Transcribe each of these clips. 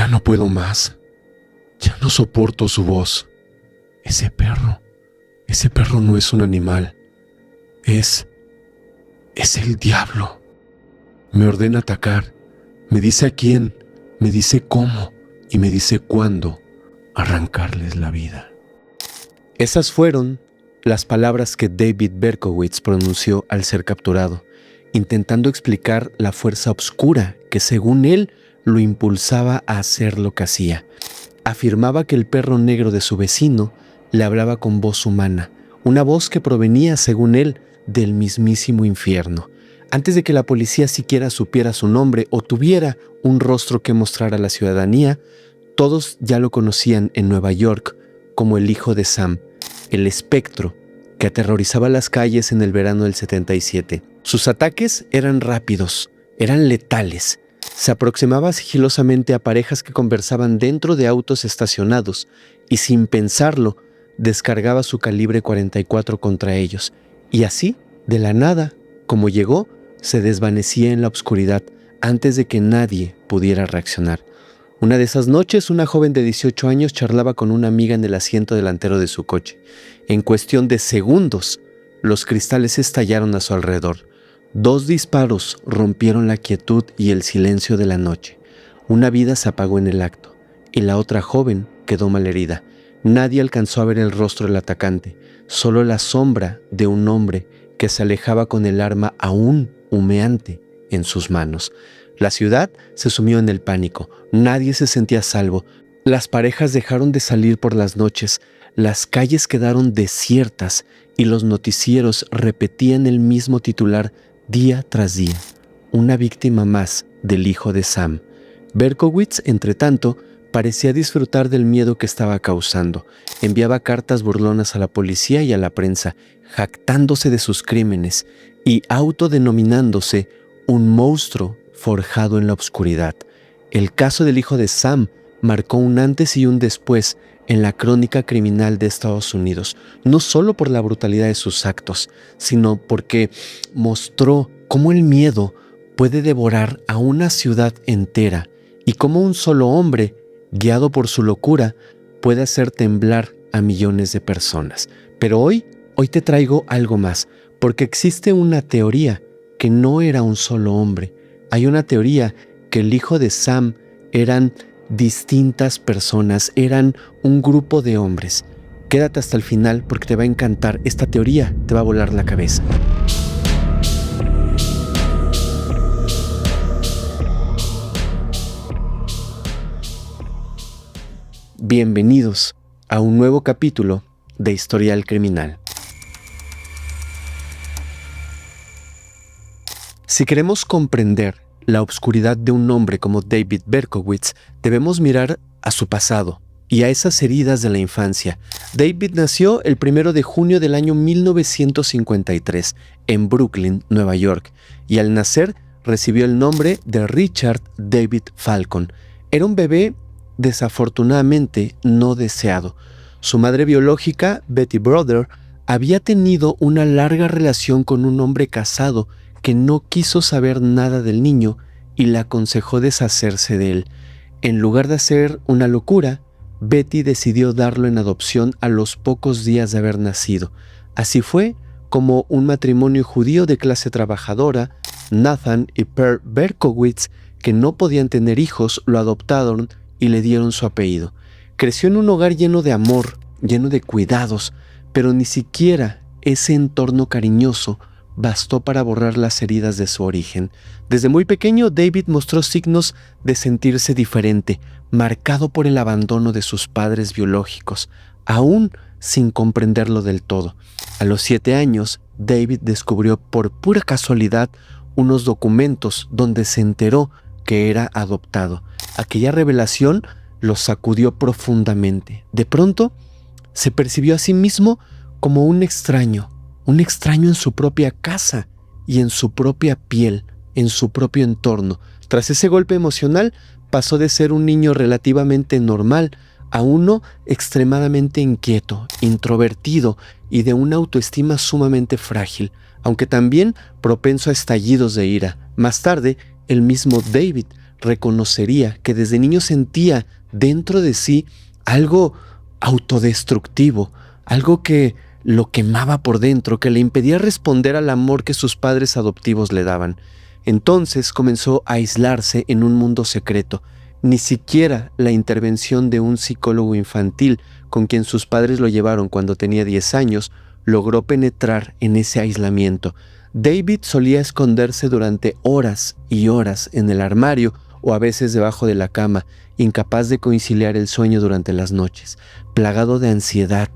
Ya no puedo más. Ya no soporto su voz. Ese perro no es un animal. Es el diablo. Me ordena atacar. Me dice a quién, me dice cómo y me dice cuándo arrancarles la vida. Esas fueron las palabras que David Berkowitz pronunció al ser capturado, intentando explicar la fuerza oscura que, según él, lo impulsaba a hacer lo que hacía. Afirmaba que el perro negro de su vecino le hablaba con voz humana, una voz que provenía, según él, del mismísimo infierno. Antes de que la policía siquiera supiera su nombre o tuviera un rostro que mostrar a la ciudadanía, todos ya lo conocían en Nueva York como el hijo de Sam, el espectro que aterrorizaba las calles en el verano del 77. Sus ataques eran rápidos, eran letales. Se aproximaba sigilosamente a parejas que conversaban dentro de autos estacionados y, sin pensarlo, descargaba su calibre 44 contra ellos. Y así, de la nada, como llegó, se desvanecía en la oscuridad antes de que nadie pudiera reaccionar. Una de esas noches, una joven de 18 años charlaba con una amiga en el asiento delantero de su coche. En cuestión de segundos, los cristales estallaron a su alrededor. 2 disparos rompieron la quietud y el silencio de la noche. Una vida se apagó en el acto, y la otra joven quedó malherida. Nadie alcanzó a ver el rostro del atacante, solo la sombra de un hombre que se alejaba con el arma aún humeante en sus manos. La ciudad se sumió en el pánico. Nadie se sentía a salvo. Las parejas dejaron de salir por las noches. Las calles quedaron desiertas y los noticieros repetían el mismo titular día tras día. Una víctima más del hijo de Sam. Berkowitz, entre tanto, parecía disfrutar del miedo que estaba causando. Enviaba cartas burlonas a la policía y a la prensa, jactándose de sus crímenes y autodenominándose un monstruo forjado en la oscuridad. El caso del hijo de Sam marcó un antes y un después en la crónica criminal de Estados Unidos, no solo por la brutalidad de sus actos, sino porque mostró cómo el miedo puede devorar a una ciudad entera y cómo un solo hombre, guiado por su locura, puede hacer temblar a millones de personas. Pero hoy te traigo algo más, porque existe una teoría que no era un solo hombre. Hay una teoría que el hijo de Sam eran distintas personas, eran un grupo de hombres. Quédate hasta el final porque te va a encantar. Esta teoría te va a volar la cabeza. Bienvenidos a un nuevo capítulo de Historial Criminal. Si queremos comprender la oscuridad de un hombre como David Berkowitz, debemos mirar a su pasado y a esas heridas de la infancia. David nació el 1 de junio del año 1953 en Brooklyn, Nueva York, y al nacer recibió el nombre de Richard David Falcon. Era un bebé desafortunadamente no deseado. Su madre biológica, Betty Brother, había tenido una larga relación con un hombre casado que no quiso saber nada del niño y le aconsejó deshacerse de él. En lugar de hacer una locura, Betty decidió darlo en adopción a los pocos días de haber nacido. Así fue como un matrimonio judío de clase trabajadora, Nathan y Pearl Berkowitz, que no podían tener hijos, lo adoptaron y le dieron su apellido. Creció en un hogar lleno de amor, lleno de cuidados, pero ni siquiera ese entorno cariñoso bastó para borrar las heridas de su origen. Desde muy pequeño, David mostró signos de sentirse diferente, marcado por el abandono de sus padres biológicos, aún sin comprenderlo del todo. A los 7 años, David descubrió por pura casualidad unos documentos donde se enteró que era adoptado. Aquella revelación lo sacudió profundamente. De pronto, se percibió a sí mismo como un extraño en su propia casa y en su propia piel, en su propio entorno. Tras ese golpe emocional, pasó de ser un niño relativamente normal a uno extremadamente inquieto, introvertido y de una autoestima sumamente frágil, aunque también propenso a estallidos de ira. Más tarde, el mismo David reconocería que desde niño sentía dentro de sí algo autodestructivo, algo que lo quemaba por dentro, que le impedía responder al amor que sus padres adoptivos le daban. Entonces comenzó a aislarse en un mundo secreto. Ni siquiera la intervención de un psicólogo infantil con quien sus padres lo llevaron cuando tenía 10 años logró penetrar en ese aislamiento. David solía esconderse durante horas y horas en el armario o a veces debajo de la cama, incapaz de conciliar el sueño durante las noches, plagado de ansiedad,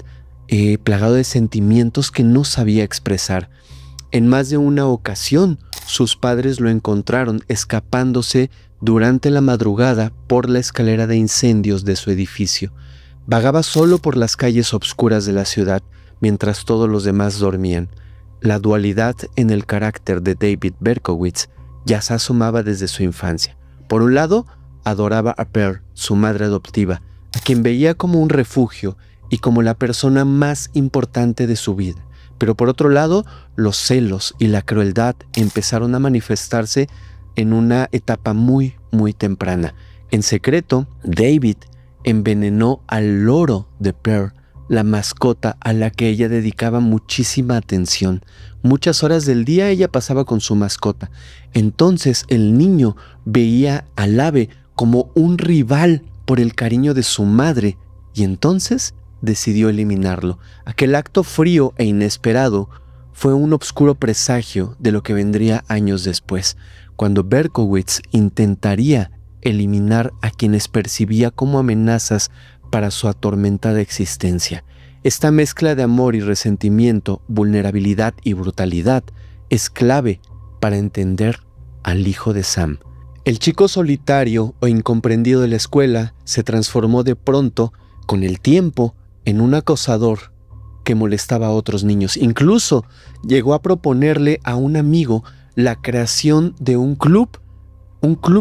plagado de sentimientos que no sabía expresar. En más de una ocasión, sus padres lo encontraron escapándose durante la madrugada por la escalera de incendios de su edificio. Vagaba solo por las calles obscuras de la ciudad, mientras todos los demás dormían. La dualidad en el carácter de David Berkowitz ya se asomaba desde su infancia. Por un lado, adoraba a Pearl, su madre adoptiva, a quien veía como un refugio y como la persona más importante de su vida. Pero por otro lado, los celos y la crueldad empezaron a manifestarse en una etapa muy temprana. En secreto, David envenenó al loro de Pearl, la mascota a la que ella dedicaba muchísima atención. Muchas horas del día ella pasaba con su mascota. Entonces el niño veía al ave como un rival por el cariño de su madre y entonces decidió eliminarlo. Aquel acto frío e inesperado fue un oscuro presagio de lo que vendría años después, cuando Berkowitz intentaría eliminar a quienes percibía como amenazas para su atormentada existencia. Esta mezcla de amor y resentimiento, vulnerabilidad y brutalidad es clave para entender al hijo de Sam. El chico solitario o incomprendido de la escuela se transformó de pronto, con el tiempo, en un acosador que molestaba a otros niños. Incluso llegó a proponerle a un amigo la creación de un club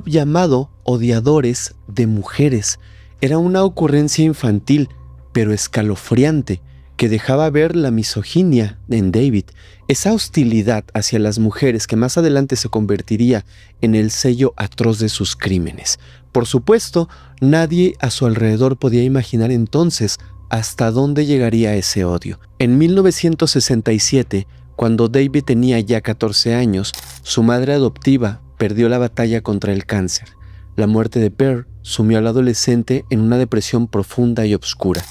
llamado Odiadores de Mujeres. Era una ocurrencia infantil, pero escalofriante, que dejaba ver la misoginia en David, esa hostilidad hacia las mujeres que más adelante se convertiría en el sello atroz de sus crímenes. Por supuesto, nadie a su alrededor podía imaginar entonces hasta dónde llegaría ese odio. En 1967, cuando David tenía ya 14 años, su madre adoptiva perdió la batalla contra el cáncer. La muerte de Pearl sumió al adolescente en una depresión profunda y oscura.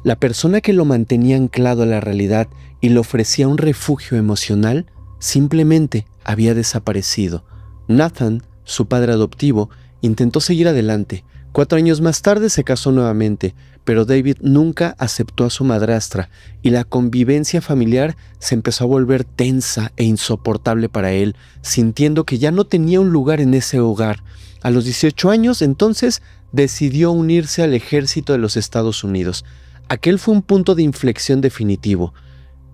La persona que lo mantenía anclado a la realidad y le ofrecía un refugio emocional simplemente había desaparecido. Nathan, su padre adoptivo, intentó seguir adelante. 4 años más tarde se casó nuevamente, pero David nunca aceptó a su madrastra y la convivencia familiar se empezó a volver tensa e insoportable para él, sintiendo que ya no tenía un lugar en ese hogar. A los 18 años, entonces, decidió unirse al ejército de los Estados Unidos. Aquel fue un punto de inflexión definitivo.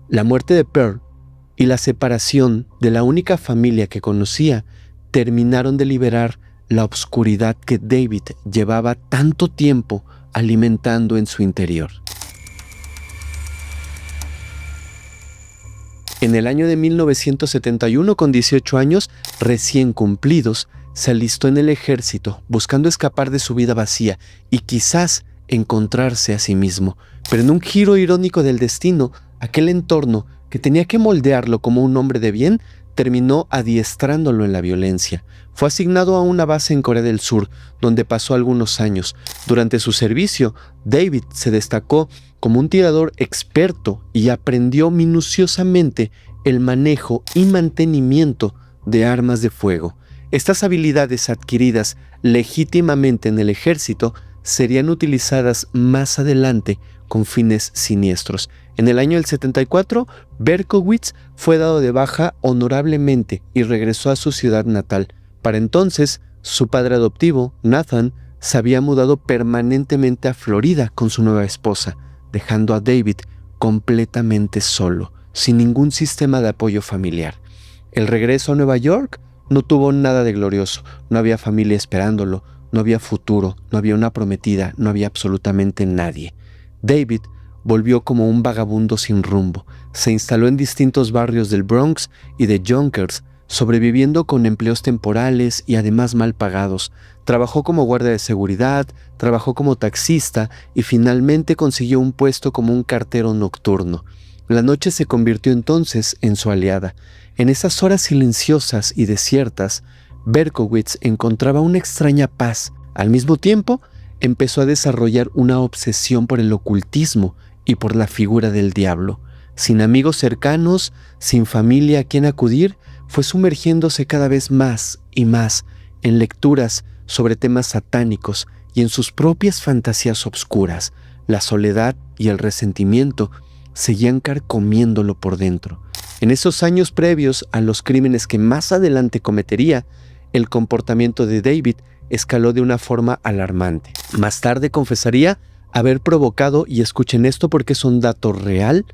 La muerte de Pearl y la separación de la única familia que conocía terminaron de liberar la obscuridad que David llevaba tanto tiempo alimentando en su interior. En el año de 1971, con 18 años recién cumplidos, se alistó en el ejército buscando escapar de su vida vacía y quizás encontrarse a sí mismo. Pero en un giro irónico del destino, aquel entorno que tenía que moldearlo como un hombre de bien terminó adiestrándolo en la violencia. Fue asignado a una base en Corea del Sur, donde pasó algunos años. Durante su servicio, David se destacó como un tirador experto y aprendió minuciosamente el manejo y mantenimiento de armas de fuego. Estas habilidades adquiridas legítimamente en el ejército serían utilizadas más adelante con fines siniestros. En el año del 74, Berkowitz fue dado de baja honorablemente y regresó a su ciudad natal. Para entonces, su padre adoptivo, Nathan, se había mudado permanentemente a Florida con su nueva esposa, dejando a David completamente solo, sin ningún sistema de apoyo familiar. El regreso a Nueva York no tuvo nada de glorioso, no había familia esperándolo, no había futuro, no había una prometida, no había absolutamente nadie. David volvió como un vagabundo sin rumbo. Se instaló en distintos barrios del Bronx y de Yonkers, sobreviviendo con empleos temporales y además mal pagados. Trabajó como guardia de seguridad, trabajó como taxista y finalmente consiguió un puesto como un cartero nocturno. La noche se convirtió entonces en su aliada. En esas horas silenciosas y desiertas, Berkowitz encontraba una extraña paz. Al mismo tiempo, empezó a desarrollar una obsesión por el ocultismo y por la figura del diablo. Sin amigos cercanos, sin familia a quien acudir, fue sumergiéndose cada vez más y más en lecturas sobre temas satánicos y en sus propias fantasías obscuras. La soledad y el resentimiento seguían carcomiéndolo por dentro. En esos años previos a los crímenes que más adelante cometería, el comportamiento de David escaló de una forma alarmante. Más tarde confesaría haber provocado, y escuchen esto porque es un dato real,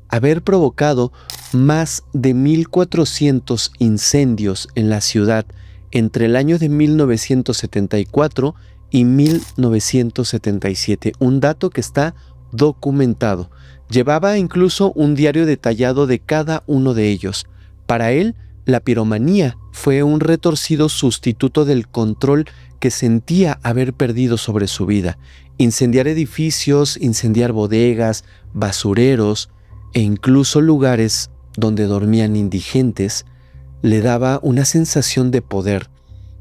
haber provocado más de 1,400 incendios en la ciudad entre el año de 1974 y 1977, un dato que está documentado. Llevaba incluso un diario detallado de cada uno de ellos. Para él, la piromanía fue un retorcido sustituto del control que sentía haber perdido sobre su vida. Incendiar edificios, incendiar bodegas, basureros e incluso lugares donde dormían indigentes le daba una sensación de poder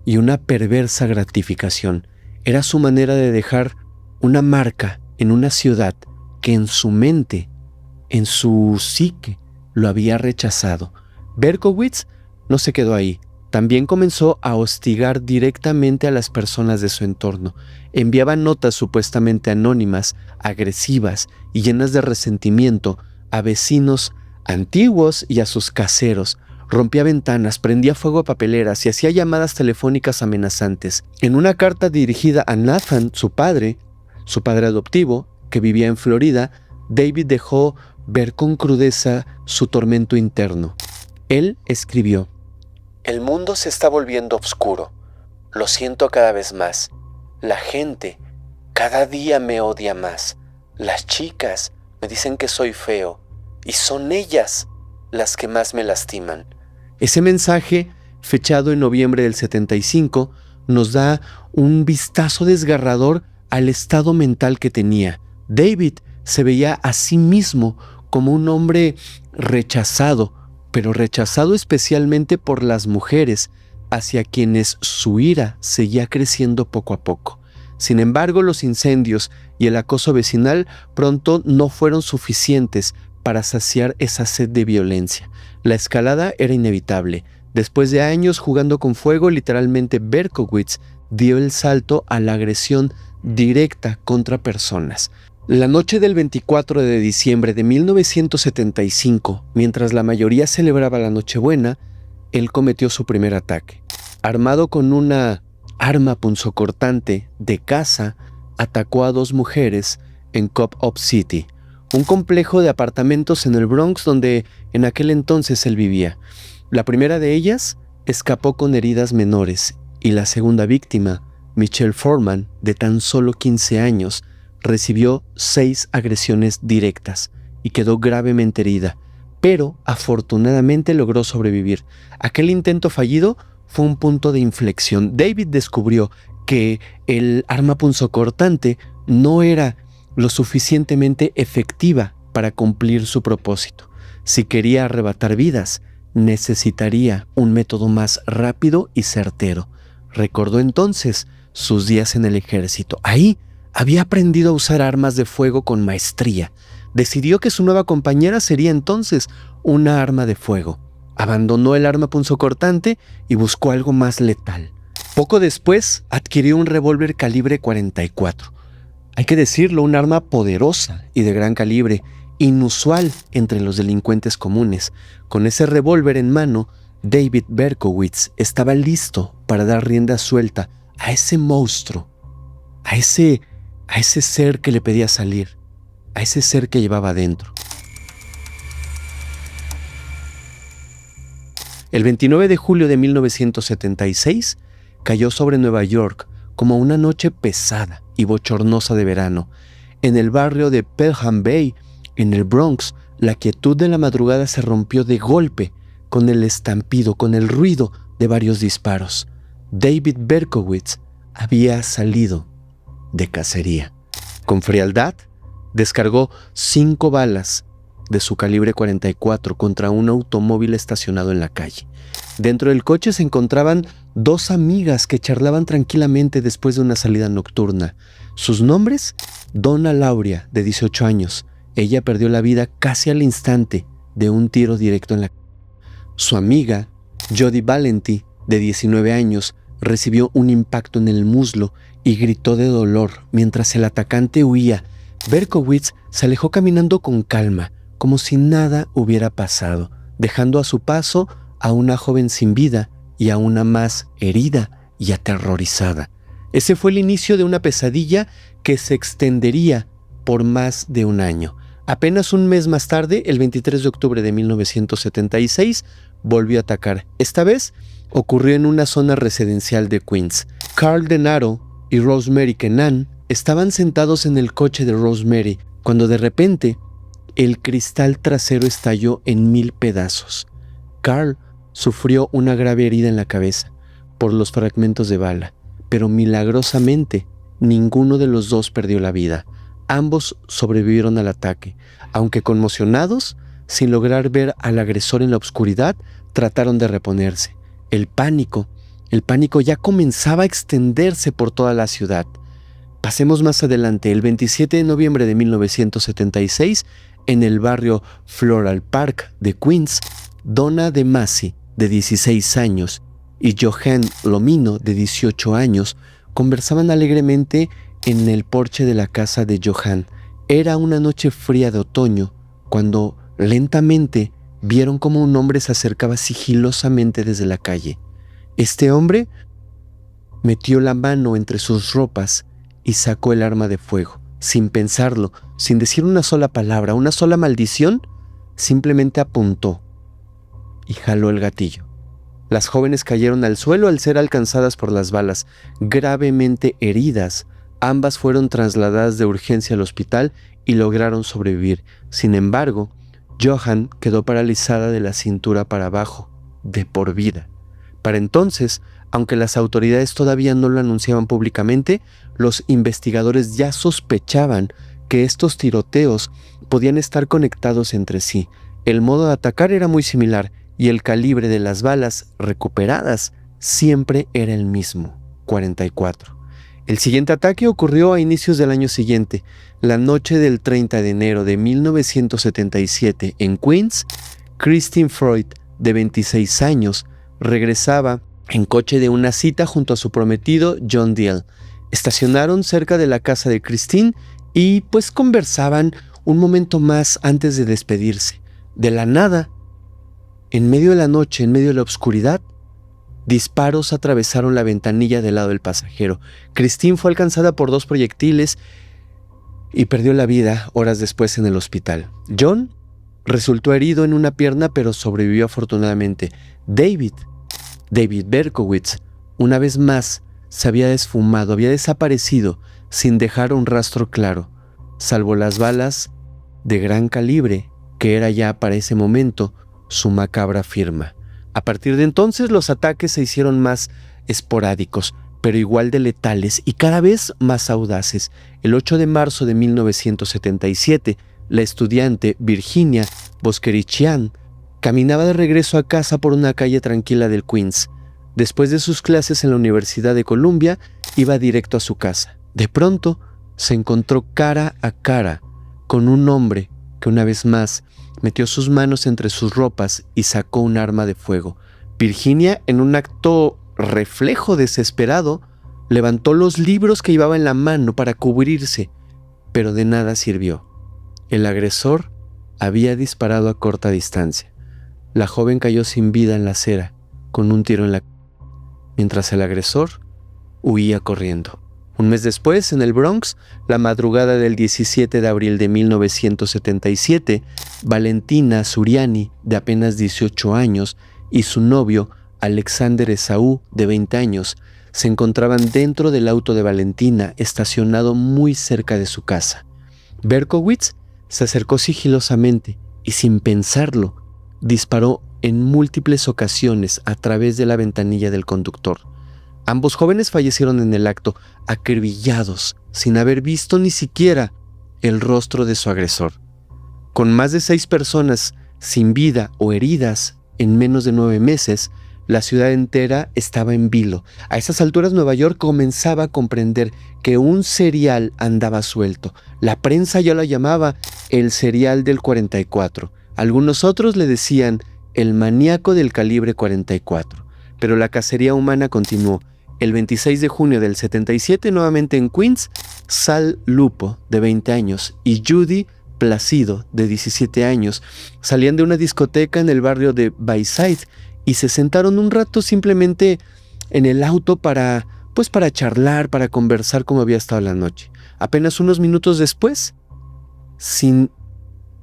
y una perversa gratificación. Era su manera de dejar una marca en una ciudad que en su mente, en su psique, lo había rechazado. Berkowitz no se quedó ahí. También comenzó a hostigar directamente a las personas de su entorno. Enviaba notas supuestamente anónimas, agresivas y llenas de resentimiento a vecinos antiguos y a sus caseros. Rompía ventanas, prendía fuego a papeleras y hacía llamadas telefónicas amenazantes. En una carta dirigida a Nathan, su padre adoptivo, que vivía en Florida, David dejó ver con crudeza su tormento interno. Él escribió: «El mundo se está volviendo oscuro. Lo siento cada vez más. La gente cada día me odia más. Las chicas me dicen que soy feo y son ellas las que más me lastiman». Ese mensaje, fechado en noviembre del 75, nos da un vistazo desgarrador al estado mental que tenía. David se veía a sí mismo como un hombre rechazado, pero rechazado especialmente por las mujeres, hacia quienes su ira seguía creciendo poco a poco. Sin embargo, los incendios y el acoso vecinal pronto no fueron suficientes para saciar esa sed de violencia. La escalada era inevitable. Después de años jugando con fuego, literalmente Berkowitz dio el salto a la agresión directa contra personas. La noche del 24 de diciembre de 1975, mientras la mayoría celebraba la Nochebuena, él cometió su primer ataque. Armado con una arma punzocortante de caza, atacó a 2 mujeres en Cop-Up City, un complejo de apartamentos en el Bronx donde en aquel entonces él vivía. La primera de ellas escapó con heridas menores y la segunda víctima, Michelle Foreman, de tan solo 15 años, recibió 6 agresiones directas y quedó gravemente herida, pero afortunadamente logró sobrevivir. Aquel intento fallido fue un punto de inflexión. David descubrió que el arma punzocortante no era lo suficientemente efectiva para cumplir su propósito. Si quería arrebatar vidas, necesitaría un método más rápido y certero. Recordó entonces sus días en el ejército. Ahí había aprendido a usar armas de fuego con maestría. Decidió que su nueva compañera sería entonces una arma de fuego. Abandonó el arma punzocortante y buscó algo más letal. Poco después adquirió un revólver calibre 44. Hay que decirlo, un arma poderosa y de gran calibre, inusual entre los delincuentes comunes. Con ese revólver en mano, David Berkowitz estaba listo para dar rienda suelta a ese monstruo, a ese ser que le pedía salir, a ese ser que llevaba adentro. El 29 de julio de 1976 cayó sobre Nueva York como una noche pesada y bochornosa de verano. En el barrio de Pelham Bay, en el Bronx, la quietud de la madrugada se rompió de golpe con el estampido, con el ruido de varios disparos. David Berkowitz había salido de cacería. Con frialdad, descargó 5 balas de su calibre 44 contra un automóvil estacionado en la calle. Dentro del coche se encontraban 2 amigas que charlaban tranquilamente después de una salida nocturna. Sus nombres: Donna Lauria, de 18 años. Ella perdió la vida casi al instante de un tiro directo en la cabeza. Su amiga, Jody Valenti, de 19 años, recibió un impacto en el muslo y gritó de dolor mientras el atacante huía. Berkowitz se alejó caminando con calma, como si nada hubiera pasado, dejando a su paso a una joven sin vida y a una más herida y aterrorizada. Ese fue el inicio de una pesadilla que se extendería por más de un año. Apenas un mes más tarde, el 23 de octubre de 1976, volvió a atacar. Esta vez ocurrió en una zona residencial de Queens. Carl Denaro y Rosemary Kennan estaban sentados en el coche de Rosemary cuando de repente el cristal trasero estalló en 1000 pedazos. Carl sufrió una grave herida en la cabeza por los fragmentos de bala, pero milagrosamente ninguno de los dos perdió la vida. Ambos sobrevivieron al ataque, aunque conmocionados, sin lograr ver al agresor en la oscuridad, trataron de reponerse. El pánico ya comenzaba a extenderse por toda la ciudad. Pasemos más adelante. El 27 de noviembre de 1976, en el barrio Floral Park de Queens, Donna De Masi, de 16 años, y Johan Lomino, de 18 años, conversaban alegremente en el porche de la casa de Johan. Era una noche fría de otoño, cuando lentamente vieron cómo un hombre se acercaba sigilosamente desde la calle. Este hombre metió la mano entre sus ropas y sacó el arma de fuego. Sin pensarlo, sin decir una sola palabra, una sola maldición, simplemente apuntó y jaló el gatillo. Las jóvenes cayeron al suelo al ser alcanzadas por las balas. Gravemente heridas, ambas fueron trasladadas de urgencia al hospital y lograron sobrevivir. Sin embargo, Johan quedó paralizada de la cintura para abajo, de por vida. Para entonces, aunque las autoridades todavía no lo anunciaban públicamente, los investigadores ya sospechaban que estos tiroteos podían estar conectados entre sí. El modo de atacar era muy similar y el calibre de las balas recuperadas siempre era el mismo, 44. El siguiente ataque ocurrió a inicios del año siguiente. La noche del 30 de enero de 1977 en Queens, Christine Freud, de 26 años, regresaba en coche de una cita junto a su prometido John Deal. Estacionaron cerca de la casa de Christine y pues conversaban un momento más antes de despedirse. De la nada, en medio de la noche, en medio de la oscuridad, disparos atravesaron la ventanilla del lado del pasajero. Christine fue alcanzada por 2 proyectiles y perdió la vida horas después en el hospital. John resultó herido en una pierna, pero sobrevivió afortunadamente. David Berkowitz, una vez más, se había esfumado, había desaparecido sin dejar un rastro claro, salvo las balas de gran calibre, que era ya para ese momento su macabra firma. A partir de entonces los ataques se hicieron más esporádicos, pero igual de letales y cada vez más audaces. El 8 de marzo de 1977, la estudiante Virginia Boskerichian caminaba de regreso a casa por una calle tranquila del Queens. Después de sus clases en la Universidad de Columbia, iba directo a su casa. De pronto, se encontró cara a cara con un hombre que una vez más metió sus manos entre sus ropas y sacó un arma de fuego. Virginia, en un acto reflejo desesperado, levantó los libros que llevaba en la mano para cubrirse, pero de nada sirvió. El agresor había disparado a corta distancia. La joven cayó sin vida en la acera, con un tiro en la cabeza, mientras el agresor huía corriendo. Un mes después, en el Bronx, la madrugada del 17 de abril de 1977, Valentina Suriani, de apenas 18 años, y su novio, Alexander Esaú, de 20 años, se encontraban dentro del auto de Valentina, estacionado muy cerca de su casa. Berkowitz se acercó sigilosamente y, sin pensarlo, disparó en múltiples ocasiones a través de la ventanilla del conductor. Ambos jóvenes fallecieron en el acto, acribillados, sin haber visto ni siquiera el rostro de su agresor. Con más de 6 personas sin vida o heridas en menos de 9 meses, la ciudad entera estaba en vilo. A esas alturas Nueva York comenzaba a comprender que un serial andaba suelto. La prensa ya lo llamaba el serial del 44. Algunos otros le decían el maníaco del calibre 44. Pero la cacería humana continuó. El 26 de junio del 77, nuevamente en Queens, Sal Lupo, de 20 años, y Judy Placido, de 17 años, salían de una discoteca en el barrio de Bayside y se sentaron un rato simplemente en el auto para charlar, para conversar cómo había estado la noche. Apenas unos minutos después, sin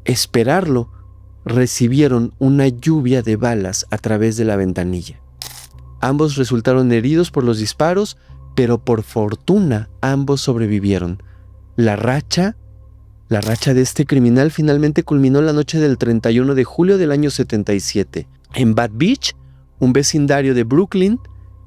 esperarlo, recibieron una lluvia de balas a través de la ventanilla. Ambos resultaron heridos por los disparos, pero por fortuna ambos sobrevivieron. La racha de este criminal finalmente culminó la noche del 31 de julio del año 77. En Bad Beach, un vecindario de Brooklyn,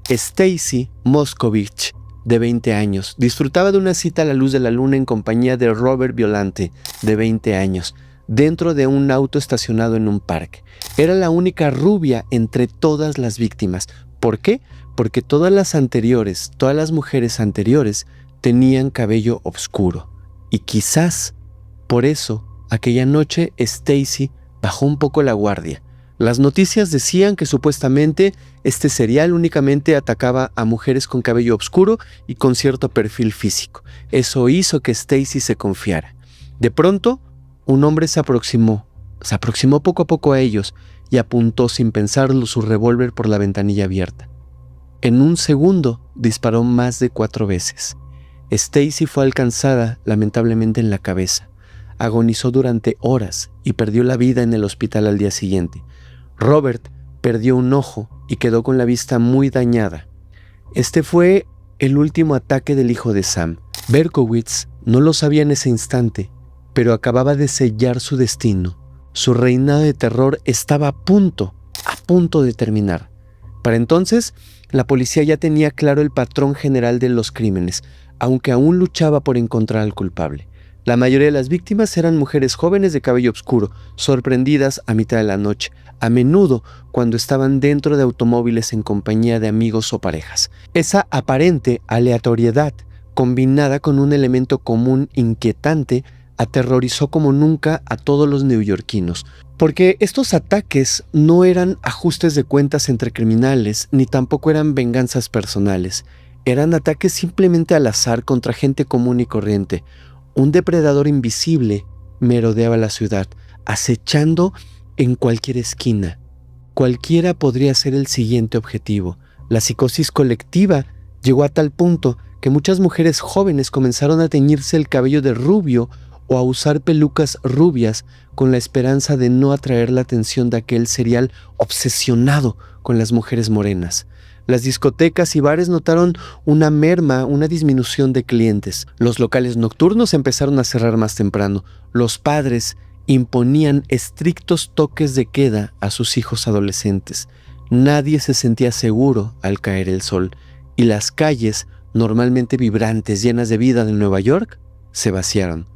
Stacy Moscovich, de 20 años, disfrutaba de una cita a la luz de la luna en compañía de Robert Violante, de 20 años, dentro de un auto estacionado en un parque. Era la única rubia entre todas las víctimas. ¿Por qué? Porque todas las mujeres anteriores tenían cabello oscuro. Y quizás por eso, aquella noche Stacy bajó un poco la guardia. Las noticias decían que supuestamente este serial únicamente atacaba a mujeres con cabello oscuro y con cierto perfil físico. Eso hizo que Stacy se confiara. De pronto, un hombre se aproximó poco a poco a ellos y apuntó sin pensarlo su revólver por la ventanilla abierta. En un segundo disparó más de 4 veces. Stacy fue alcanzada lamentablemente en la cabeza. Agonizó durante horas y perdió la vida en el hospital al día siguiente. Robert perdió un ojo y quedó con la vista muy dañada. Este fue el último ataque del hijo de Sam. Berkowitz no lo sabía en ese instante, pero acababa de sellar su destino. Su reinado de terror estaba a punto de terminar. Para entonces, la policía ya tenía claro el patrón general de los crímenes, aunque aún luchaba por encontrar al culpable. La mayoría de las víctimas eran mujeres jóvenes de cabello oscuro, sorprendidas a mitad de la noche, a menudo cuando estaban dentro de automóviles en compañía de amigos o parejas. Esa aparente aleatoriedad, combinada con un elemento común inquietante, aterrorizó como nunca a todos los neoyorquinos, porque estos ataques no eran ajustes de cuentas entre criminales, ni tampoco eran venganzas personales. Eran ataques simplemente al azar contra gente común y corriente. Un depredador invisible merodeaba la ciudad, acechando en cualquier esquina. Cualquiera podría ser el siguiente objetivo. La psicosis colectiva llegó a tal punto que muchas mujeres jóvenes comenzaron a teñirse el cabello de rubio o a usar pelucas rubias con la esperanza de no atraer la atención de aquel serial obsesionado con las mujeres morenas. Las discotecas y bares notaron una disminución de clientes. Los locales nocturnos empezaron a cerrar más temprano. Los padres imponían estrictos toques de queda a sus hijos adolescentes. Nadie se sentía seguro al caer el sol, y las calles, normalmente vibrantes, llenas de vida de Nueva York, se vaciaron.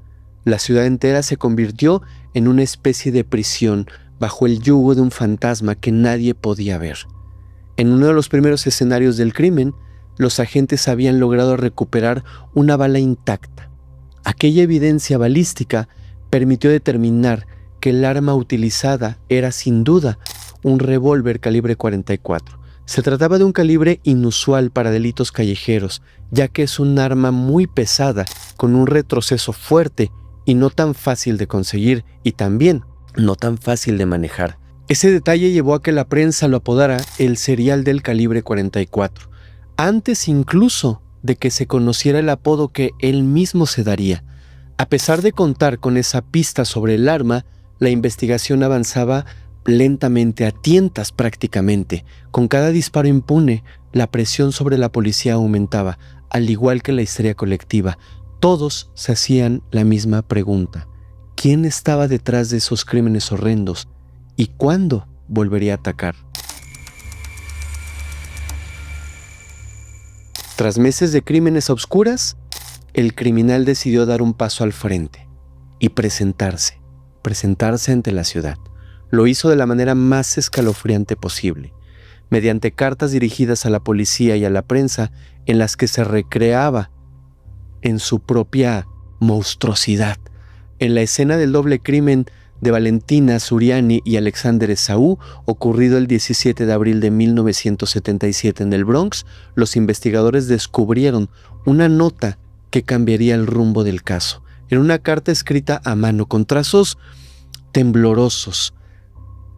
La ciudad entera se convirtió en una especie de prisión bajo el yugo de un fantasma que nadie podía ver. En uno de los primeros escenarios del crimen, los agentes habían logrado recuperar una bala intacta. Aquella evidencia balística permitió determinar que el arma utilizada era sin duda un revólver calibre 44. Se trataba de un calibre inusual para delitos callejeros, ya que es un arma muy pesada, con un retroceso fuerte y no tan fácil de conseguir, y también no tan fácil de manejar. Ese detalle llevó a que la prensa lo apodara el serial del calibre 44, antes incluso de que se conociera el apodo que él mismo se daría. A pesar de contar con esa pista sobre el arma, la investigación avanzaba lentamente, a tientas prácticamente. Con cada disparo impune, la presión sobre la policía aumentaba, al igual que la histeria colectiva. Todos se hacían la misma pregunta: ¿quién estaba detrás de esos crímenes horrendos? ¿Y cuándo volvería a atacar. Tras meses de crímenes a oscuras, el criminal decidió dar un paso al frente y presentarse ante la ciudad. Lo hizo de la manera más escalofriante posible, mediante cartas dirigidas a la policía y a la prensa en las que se recreaba en su propia monstruosidad. En la escena del doble crimen de Valentina Suriani y Alexander Esaú, ocurrido el 17 de abril de 1977 en el Bronx, los investigadores descubrieron una nota que cambiaría el rumbo del caso. Era una carta escrita a mano, con trazos temblorosos,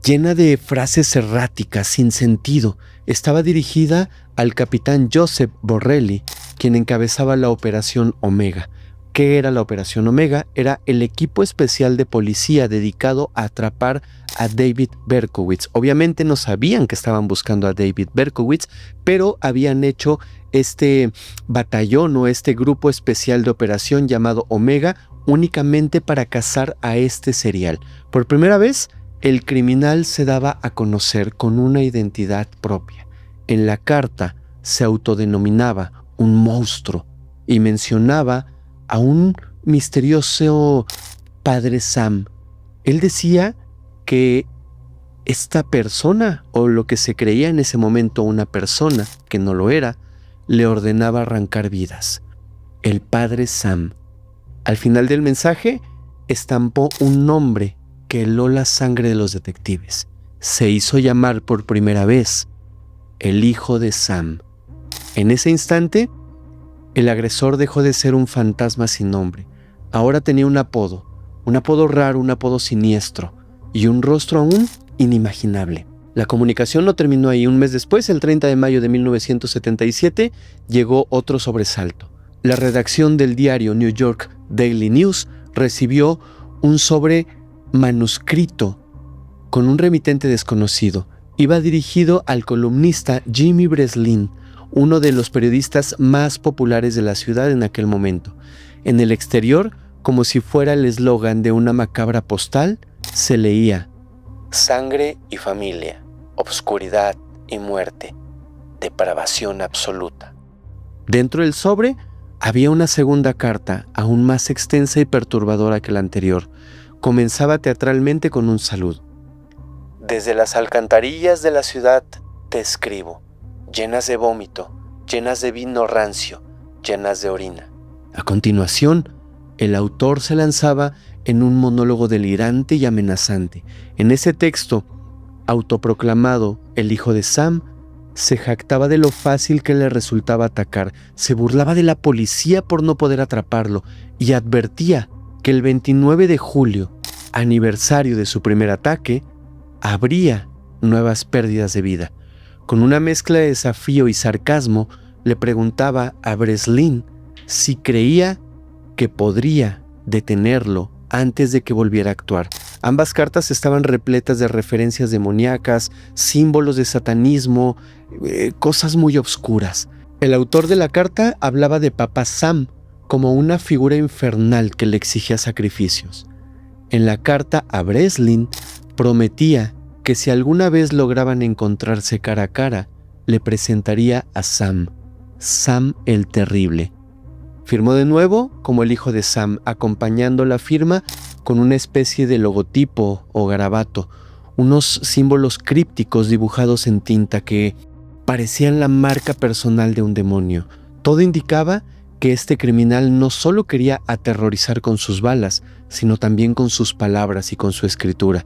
llena de frases erráticas, sin sentido. Estaba dirigida al capitán Joseph Borrelli, quien encabezaba la Operación Omega. ¿Qué era la Operación Omega? Era el equipo especial de policía dedicado a atrapar a David Berkowitz. Obviamente no sabían que estaban buscando a David Berkowitz, pero habían hecho este batallón o este grupo especial de operación llamado Omega únicamente para cazar a este serial. Por primera vez, el criminal se daba a conocer con una identidad propia. En la carta se autodenominaba un monstruo y mencionaba a un misterioso padre Sam. Él decía que esta persona, o lo que se creía en ese momento una persona, que no lo era, le ordenaba arrancar vidas. El padre Sam. Al final del mensaje, estampó un nombre que heló la sangre de los detectives. Se hizo llamar por primera vez el hijo de Sam. En ese instante, el agresor dejó de ser un fantasma sin nombre. Ahora tenía un apodo raro, un apodo siniestro y un rostro aún inimaginable. La comunicación no terminó ahí. Un mes después, el 30 de mayo de 1977, llegó otro sobresalto. La redacción del diario New York Daily News recibió un sobre manuscrito con un remitente desconocido. Iba dirigido al columnista Jimmy Breslin, uno de los periodistas más populares de la ciudad en aquel momento. En el exterior, como si fuera el eslogan de una macabra postal, se leía: sangre y familia, obscuridad y muerte, depravación absoluta. Dentro del sobre había una segunda carta, aún más extensa y perturbadora que la anterior. Comenzaba teatralmente con un saludo. Desde las alcantarillas de la ciudad te escribo, llenas de vómito, llenas de vino rancio, llenas de orina. A continuación, el autor se lanzaba en un monólogo delirante y amenazante. En ese texto, autoproclamado el hijo de Sam, se jactaba de lo fácil que le resultaba atacar, se burlaba de la policía por no poder atraparlo y advertía que el 29 de julio, aniversario de su primer ataque, habría nuevas pérdidas de vida. Con una mezcla de desafío y sarcasmo, le preguntaba a Breslin si creía que podría detenerlo antes de que volviera a actuar. Ambas cartas estaban repletas de referencias demoníacas, símbolos de satanismo, cosas muy obscuras. El autor de la carta hablaba de Papá Sam como una figura infernal que le exigía sacrificios. En la carta a Breslin prometía que si alguna vez lograban encontrarse cara a cara, le presentaría a Sam el Terrible. Firmó de nuevo como el hijo de Sam, acompañando la firma con una especie de logotipo o garabato, unos símbolos crípticos dibujados en tinta que parecían la marca personal de un demonio. Todo indicaba que este criminal no solo quería aterrorizar con sus balas, sino también con sus palabras y con su escritura.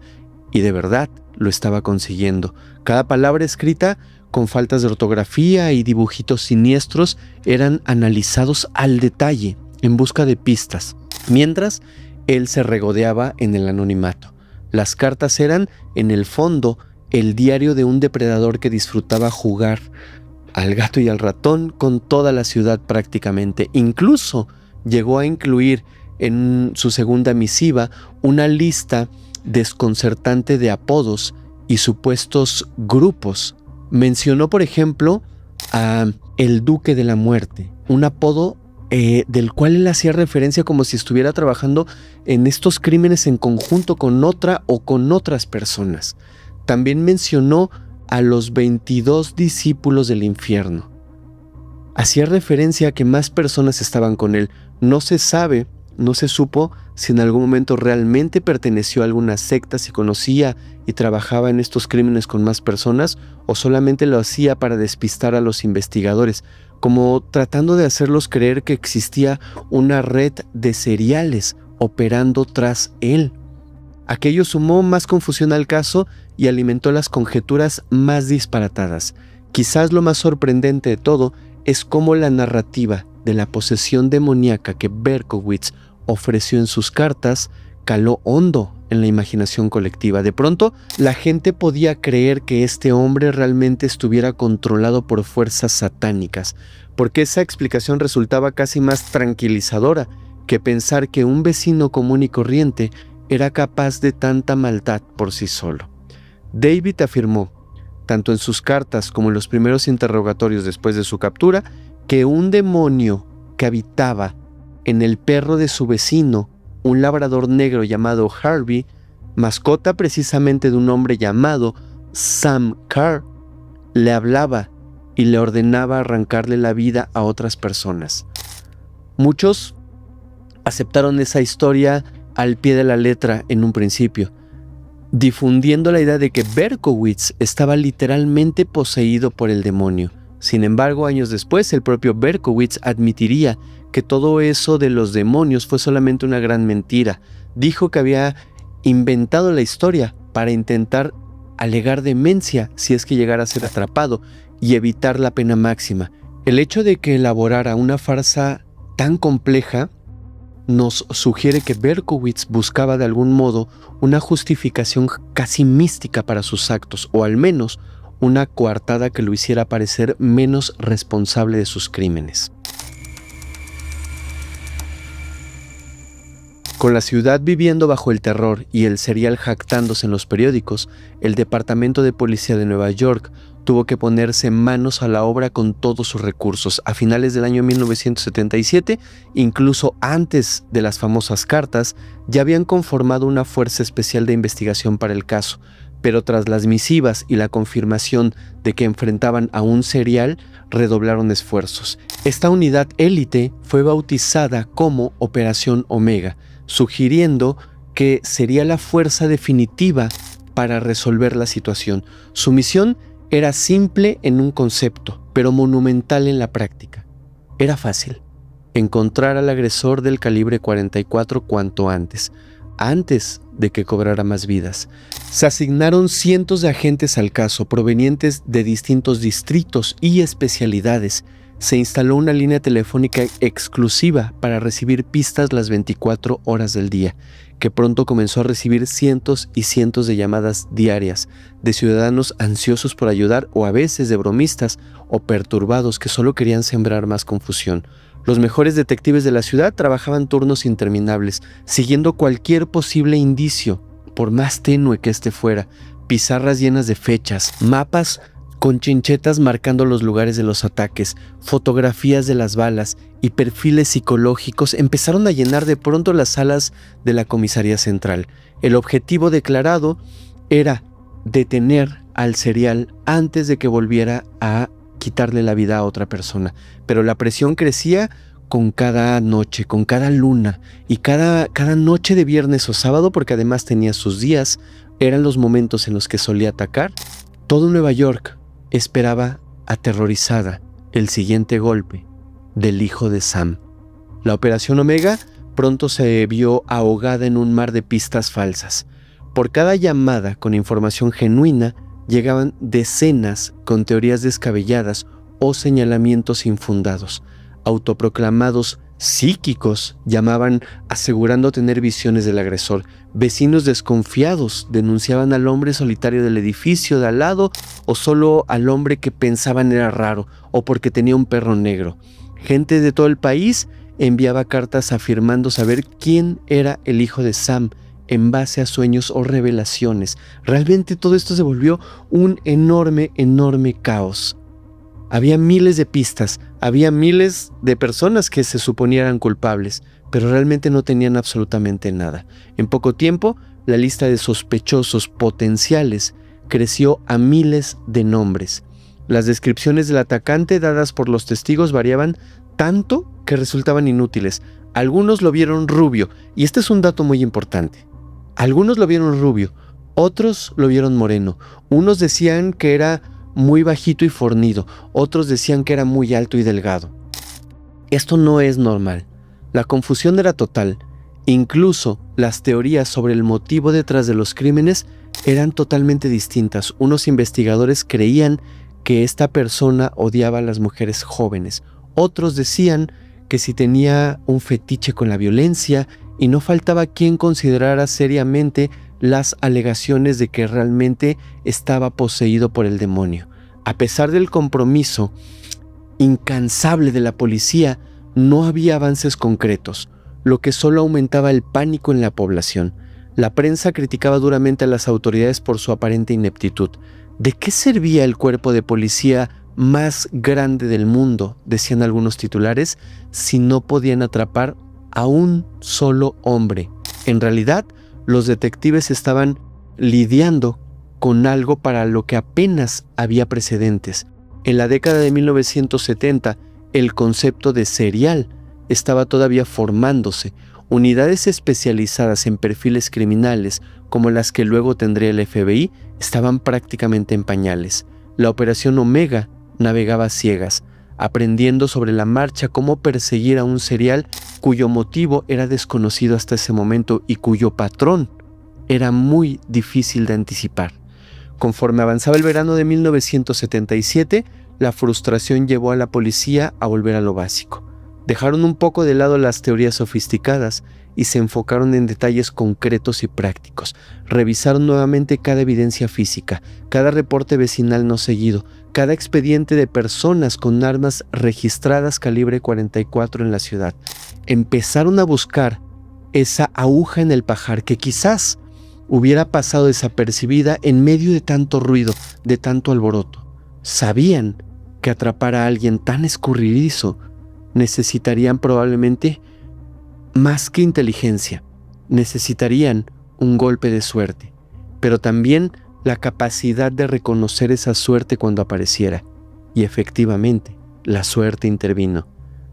Y de verdad lo estaba consiguiendo. Cada palabra escrita con faltas de ortografía y dibujitos siniestros eran analizados al detalle en busca de pistas, mientras él se regodeaba en el anonimato. Las cartas eran, en el fondo, el diario de un depredador que disfrutaba jugar al gato y al ratón con toda la ciudad prácticamente. Incluso llegó a incluir en su segunda misiva una lista desconcertante de apodos y supuestos grupos. Mencionó, por ejemplo, a el Duque de la Muerte, un apodo del cual él hacía referencia como si estuviera trabajando en estos crímenes en conjunto con otra o con otras personas. también mencionó a los 22 discípulos del infierno. Hacía referencia a que más personas estaban con él. No se supo si en algún momento realmente perteneció a alguna secta, si conocía y trabajaba en estos crímenes con más personas, o solamente lo hacía para despistar a los investigadores, como tratando de hacerlos creer que existía una red de seriales operando tras él. Aquello sumó más confusión al caso y alimentó las conjeturas más disparatadas. Quizás lo más sorprendente de todo es cómo la narrativa de la posesión demoníaca que Berkowitz ofreció en sus cartas caló hondo en la imaginación colectiva. De pronto, la gente podía creer que este hombre realmente estuviera controlado por fuerzas satánicas, porque esa explicación resultaba casi más tranquilizadora que pensar que un vecino común y corriente era capaz de tanta maldad por sí solo. David afirmó, tanto en sus cartas como en los primeros interrogatorios después de su captura, que un demonio que habitaba en el perro de su vecino, un labrador negro llamado Harvey, mascota precisamente de un hombre llamado Sam Carr, le hablaba y le ordenaba arrancarle la vida a otras personas. Muchos aceptaron esa historia al pie de la letra en un principio, difundiendo la idea de que Berkowitz estaba literalmente poseído por el demonio. Sin embargo, años después, el propio Berkowitz admitiría que todo eso de los demonios fue solamente una gran mentira. Dijo que había inventado la historia para intentar alegar demencia si es que llegara a ser atrapado y evitar la pena máxima. El hecho de que elaborara una farsa tan compleja nos sugiere que Berkowitz buscaba de algún modo una justificación casi mística para sus actos, o al menos una coartada que lo hiciera parecer menos responsable de sus crímenes. Con la ciudad viviendo bajo el terror y el serial jactándose en los periódicos, el Departamento de Policía de Nueva York tuvo que ponerse manos a la obra con todos sus recursos. A finales del año 1977, incluso antes de las famosas cartas, ya habían conformado una fuerza especial de investigación para el caso, pero tras las misivas y la confirmación de que enfrentaban a un serial, redoblaron esfuerzos. Esta unidad élite fue bautizada como Operación Omega, sugiriendo que sería la fuerza definitiva para resolver la situación. Su misión era simple en un concepto, pero monumental en la práctica. Era fácil: encontrar al agresor del calibre 44 cuanto antes de que cobrara más vidas. Se asignaron cientos de agentes al caso, provenientes de distintos distritos y especialidades. Se instaló una línea telefónica exclusiva para recibir pistas las 24 horas del día, que pronto comenzó a recibir cientos y cientos de llamadas diarias de ciudadanos ansiosos por ayudar, o a veces de bromistas o perturbados que solo querían sembrar más confusión. Los mejores detectives de la ciudad trabajaban turnos interminables, siguiendo cualquier posible indicio, por más tenue que éste fuera. Pizarras llenas de fechas, mapas con chinchetas marcando los lugares de los ataques, fotografías de las balas y perfiles psicológicos empezaron a llenar de pronto las salas de la comisaría central. El objetivo declarado era detener al serial antes de que volviera a quitarle la vida a otra persona. Pero la presión crecía con cada noche, con cada luna, y cada noche de viernes o sábado, porque además tenía sus días, eran los momentos en los que solía atacar. Todo Nueva York esperaba aterrorizada el siguiente golpe del hijo de Sam. La Operación Omega pronto se vio ahogada en un mar de pistas falsas. Por cada llamada con información genuina, llegaban decenas con teorías descabelladas o señalamientos infundados. Autoproclamados psíquicos llamaban asegurando tener visiones del agresor. Vecinos desconfiados denunciaban al hombre solitario del edificio de al lado, o solo al hombre que pensaban era raro o porque tenía un perro negro. Gente de todo el país enviaba cartas afirmando saber quién era el hijo de Sam en base a sueños o revelaciones. Realmente todo esto se volvió un enorme caos. Había miles de pistas, había miles de personas que se suponían culpables, pero realmente no tenían absolutamente nada. En poco tiempo, la lista de sospechosos potenciales creció a miles de nombres. Las descripciones del atacante dadas por los testigos variaban tanto que resultaban inútiles. Algunos lo vieron rubio, y este es un dato muy importante. Algunos lo vieron rubio, otros lo vieron moreno. Unos decían que era muy bajito y fornido, otros decían que era muy alto y delgado. Esto no es normal. La confusión era total. Incluso las teorías sobre el motivo detrás de los crímenes eran totalmente distintas. Unos investigadores creían que esta persona odiaba a las mujeres jóvenes. Otros decían que si tenía un fetiche con la violencia, y no faltaba quien considerara seriamente las alegaciones de que realmente estaba poseído por el demonio. A pesar del compromiso incansable de la policía, no había avances concretos, lo que solo aumentaba el pánico en la población. La prensa criticaba duramente a las autoridades por su aparente ineptitud. ¿De qué servía el cuerpo de policía más grande del mundo?, decían algunos titulares, si no podían atrapar a un solo hombre. En realidad, los detectives estaban lidiando con algo para lo que apenas había precedentes. En la década de 1970, el concepto de serial estaba todavía formándose. Unidades especializadas en perfiles criminales, como las que luego tendría el FBI, estaban prácticamente en pañales. La Operación Omega navegaba a ciegas, aprendiendo sobre la marcha cómo perseguir a un serial cuyo motivo era desconocido hasta ese momento y cuyo patrón era muy difícil de anticipar. Conforme avanzaba el verano de 1977, la frustración llevó a la policía a volver a lo básico. Dejaron un poco de lado las teorías sofisticadas y se enfocaron en detalles concretos y prácticos. Revisaron nuevamente cada evidencia física, cada reporte vecinal no seguido, cada expediente de personas con armas registradas calibre 44 en la ciudad. Empezaron a buscar esa aguja en el pajar que quizás hubiera pasado desapercibida en medio de tanto ruido, de tanto alboroto. Sabían que atrapar a alguien tan escurridizo necesitarían probablemente más que inteligencia, necesitarían un golpe de suerte, pero también la capacidad de reconocer esa suerte cuando apareciera. Y efectivamente, la suerte intervino.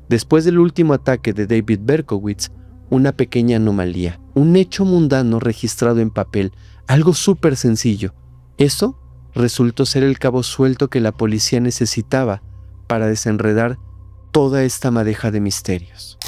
Después del último ataque de David Berkowitz, una pequeña anomalía, un hecho mundano registrado en papel, algo súper sencillo. Eso resultó ser el cabo suelto que la policía necesitaba para desenredar toda esta madeja de misterios.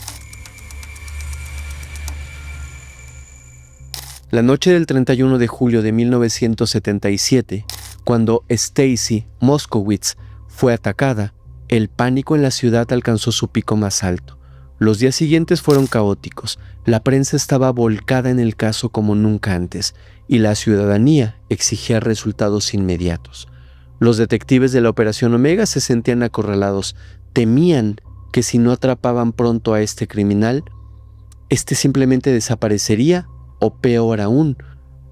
La noche del 31 de julio de 1977, cuando Stacy Moskowitz fue atacada, el pánico en la ciudad alcanzó su pico más alto. Los días siguientes fueron caóticos. La prensa estaba volcada en el caso como nunca antes, y la ciudadanía exigía resultados inmediatos. Los detectives de la Operación Omega se sentían acorralados. Temían que si no atrapaban pronto a este criminal, este simplemente desaparecería o peor aún,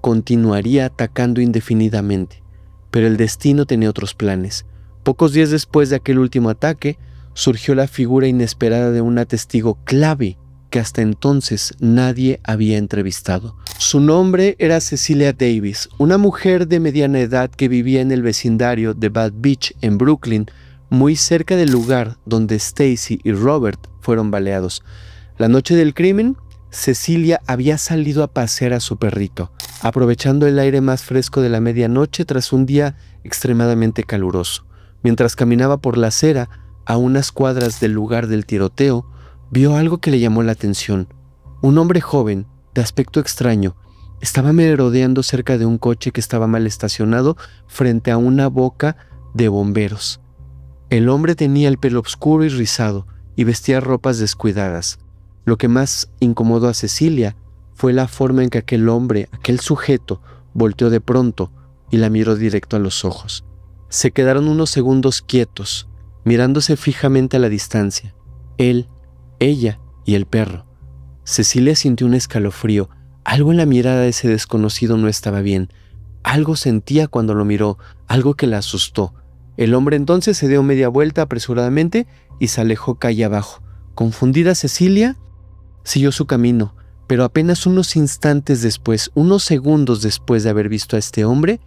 continuaría atacando indefinidamente. Pero el destino tenía otros planes. Pocos días después de aquel último ataque, surgió la figura inesperada de una testigo clave que hasta entonces nadie había entrevistado. Su nombre era Cecilia Davis, una mujer de mediana edad que vivía en el vecindario de Bad Beach en Brooklyn, muy cerca del lugar donde Stacy y Robert fueron baleados. La noche del crimen, Cecilia había salido a pasear a su perrito, aprovechando el aire más fresco de la medianoche tras un día extremadamente caluroso. Mientras caminaba por la acera, a unas cuadras del lugar del tiroteo, vio algo que le llamó la atención. Un hombre joven, de aspecto extraño, estaba merodeando cerca de un coche que estaba mal estacionado frente a una boca de bomberos. El hombre tenía el pelo oscuro y rizado y vestía ropas descuidadas. Lo que más incomodó a Cecilia fue la forma en que aquel hombre, aquel sujeto, volteó de pronto y la miró directo a los ojos. Se quedaron unos segundos quietos, mirándose fijamente a la distancia, él, ella y el perro. Cecilia sintió un escalofrío. Algo en la mirada de ese desconocido no estaba bien. Algo sentía cuando lo miró, algo que la asustó. El hombre entonces se dio media vuelta apresuradamente y se alejó calle abajo. Confundida, Cecilia siguió su camino, pero apenas unos instantes después, unos segundos después de haber visto a este hombre,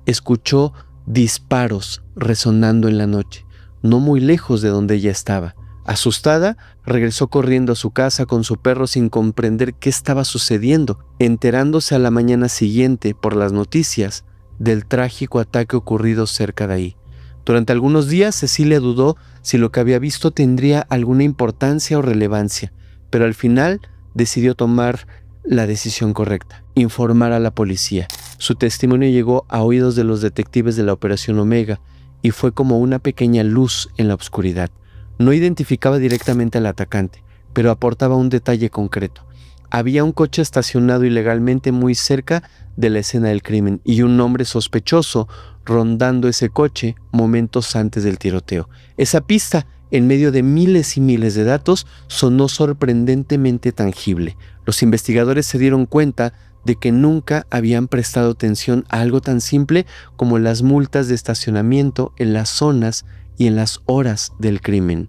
escuchó disparos resonando en la noche, no muy lejos de donde ella estaba. Asustada, regresó corriendo a su casa con su perro sin comprender qué estaba sucediendo, enterándose a la mañana siguiente por las noticias del trágico ataque ocurrido cerca de ahí. Durante algunos días, Cecilia dudó si lo que había visto tendría alguna importancia o relevancia, pero al final decidió tomar la decisión correcta: informar a la policía. Su testimonio llegó a oídos de los detectives de la Operación Omega y fue como una pequeña luz en la oscuridad. No identificaba directamente al atacante, pero aportaba un detalle concreto. Había un coche estacionado ilegalmente muy cerca de la escena del crimen y un hombre sospechoso rondando ese coche momentos antes del tiroteo. Esa pista, en medio de miles y miles de datos, sonó sorprendentemente tangible. Los investigadores se dieron cuenta de que nunca habían prestado atención a algo tan simple como las multas de estacionamiento en las zonas y en las horas del crimen.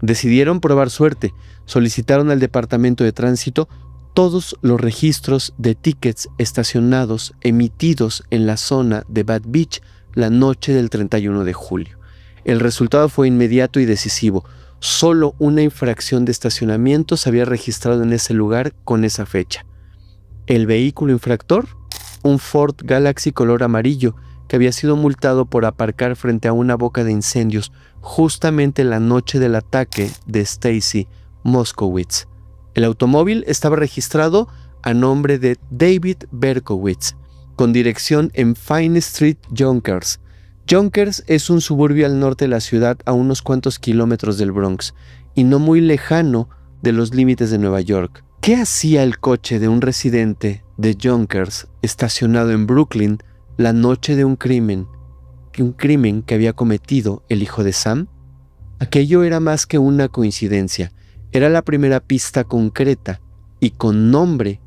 Decidieron probar suerte. Solicitaron al Departamento de Tránsito todos los registros de tickets estacionados emitidos en la zona de Bad Beach la noche del 31 de julio. El resultado fue inmediato y decisivo. Solo una infracción de estacionamiento se había registrado en ese lugar con esa fecha. El vehículo infractor, un Ford Galaxy color amarillo, que había sido multado por aparcar frente a una boca de incendios justamente la noche del ataque de Stacy Moskowitz. El automóvil estaba registrado a nombre de David Berkowitz, con dirección en Fine Street, Yonkers. Yonkers es un suburbio al norte de la ciudad a unos cuantos kilómetros del Bronx y no muy lejano de los límites de Nueva York. ¿Qué hacía el coche de un residente de Yonkers estacionado en Brooklyn la noche de un crimen que había cometido el hijo de Sam? Aquello era más que una coincidencia. Era la primera pista concreta y con nombre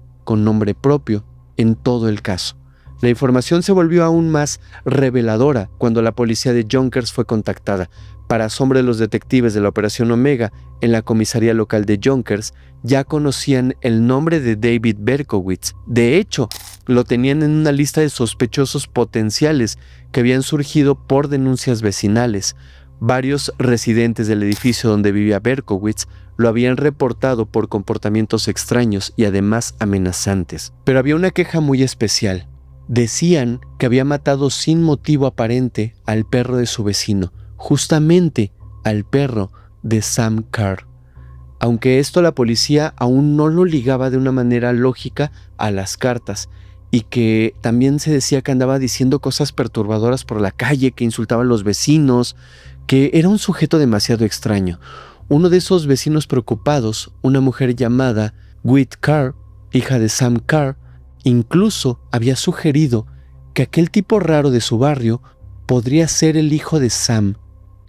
propio en todo el caso. La información se volvió aún más reveladora cuando la policía de Yonkers fue contactada. Para asombro de los detectives de la Operación Omega, en la comisaría local de Yonkers ya conocían el nombre de David Berkowitz. De hecho, lo tenían en una lista de sospechosos potenciales que habían surgido por denuncias vecinales. Varios residentes del edificio donde vivía Berkowitz lo habían reportado por comportamientos extraños y además amenazantes. Pero había una queja muy especial. Decían que había matado sin motivo aparente al perro de su vecino, justamente al perro de Sam Carr. Aunque esto la policía aún no lo ligaba de una manera lógica a las cartas, y que también se decía que andaba diciendo cosas perturbadoras por la calle, que insultaba a los vecinos, que era un sujeto demasiado extraño. Uno de esos vecinos preocupados, una mujer llamada Whit Carr, hija de Sam Carr, incluso había sugerido que aquel tipo raro de su barrio podría ser el hijo de Sam.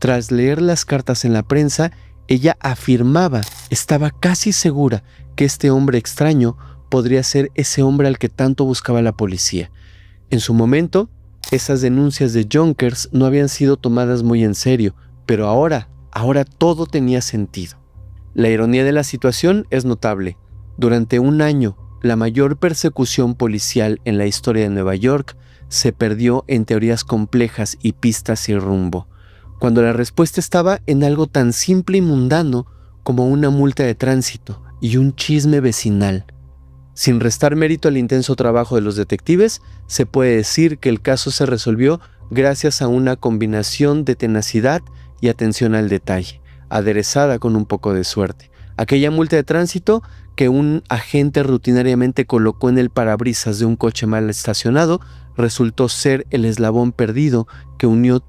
Tras leer las cartas en la prensa, ella afirmaba, estaba casi segura que este hombre extraño podría ser ese hombre al que tanto buscaba la policía. En su momento, esas denuncias de Yonkers no habían sido tomadas muy en serio, pero ahora todo tenía sentido. La ironía de la situación es notable. Durante un año, la mayor persecución policial en la historia de Nueva York se perdió en teorías complejas y pistas sin rumbo, cuando la respuesta estaba en algo tan simple y mundano como una multa de tránsito y un chisme vecinal. Sin restar mérito al intenso trabajo de los detectives, se puede decir que el caso se resolvió gracias a una combinación de tenacidad y atención al detalle, aderezada con un poco de suerte. Aquella multa de tránsito que un agente rutinariamente colocó en el parabrisas de un coche mal estacionado resultó ser el eslabón perdido que unió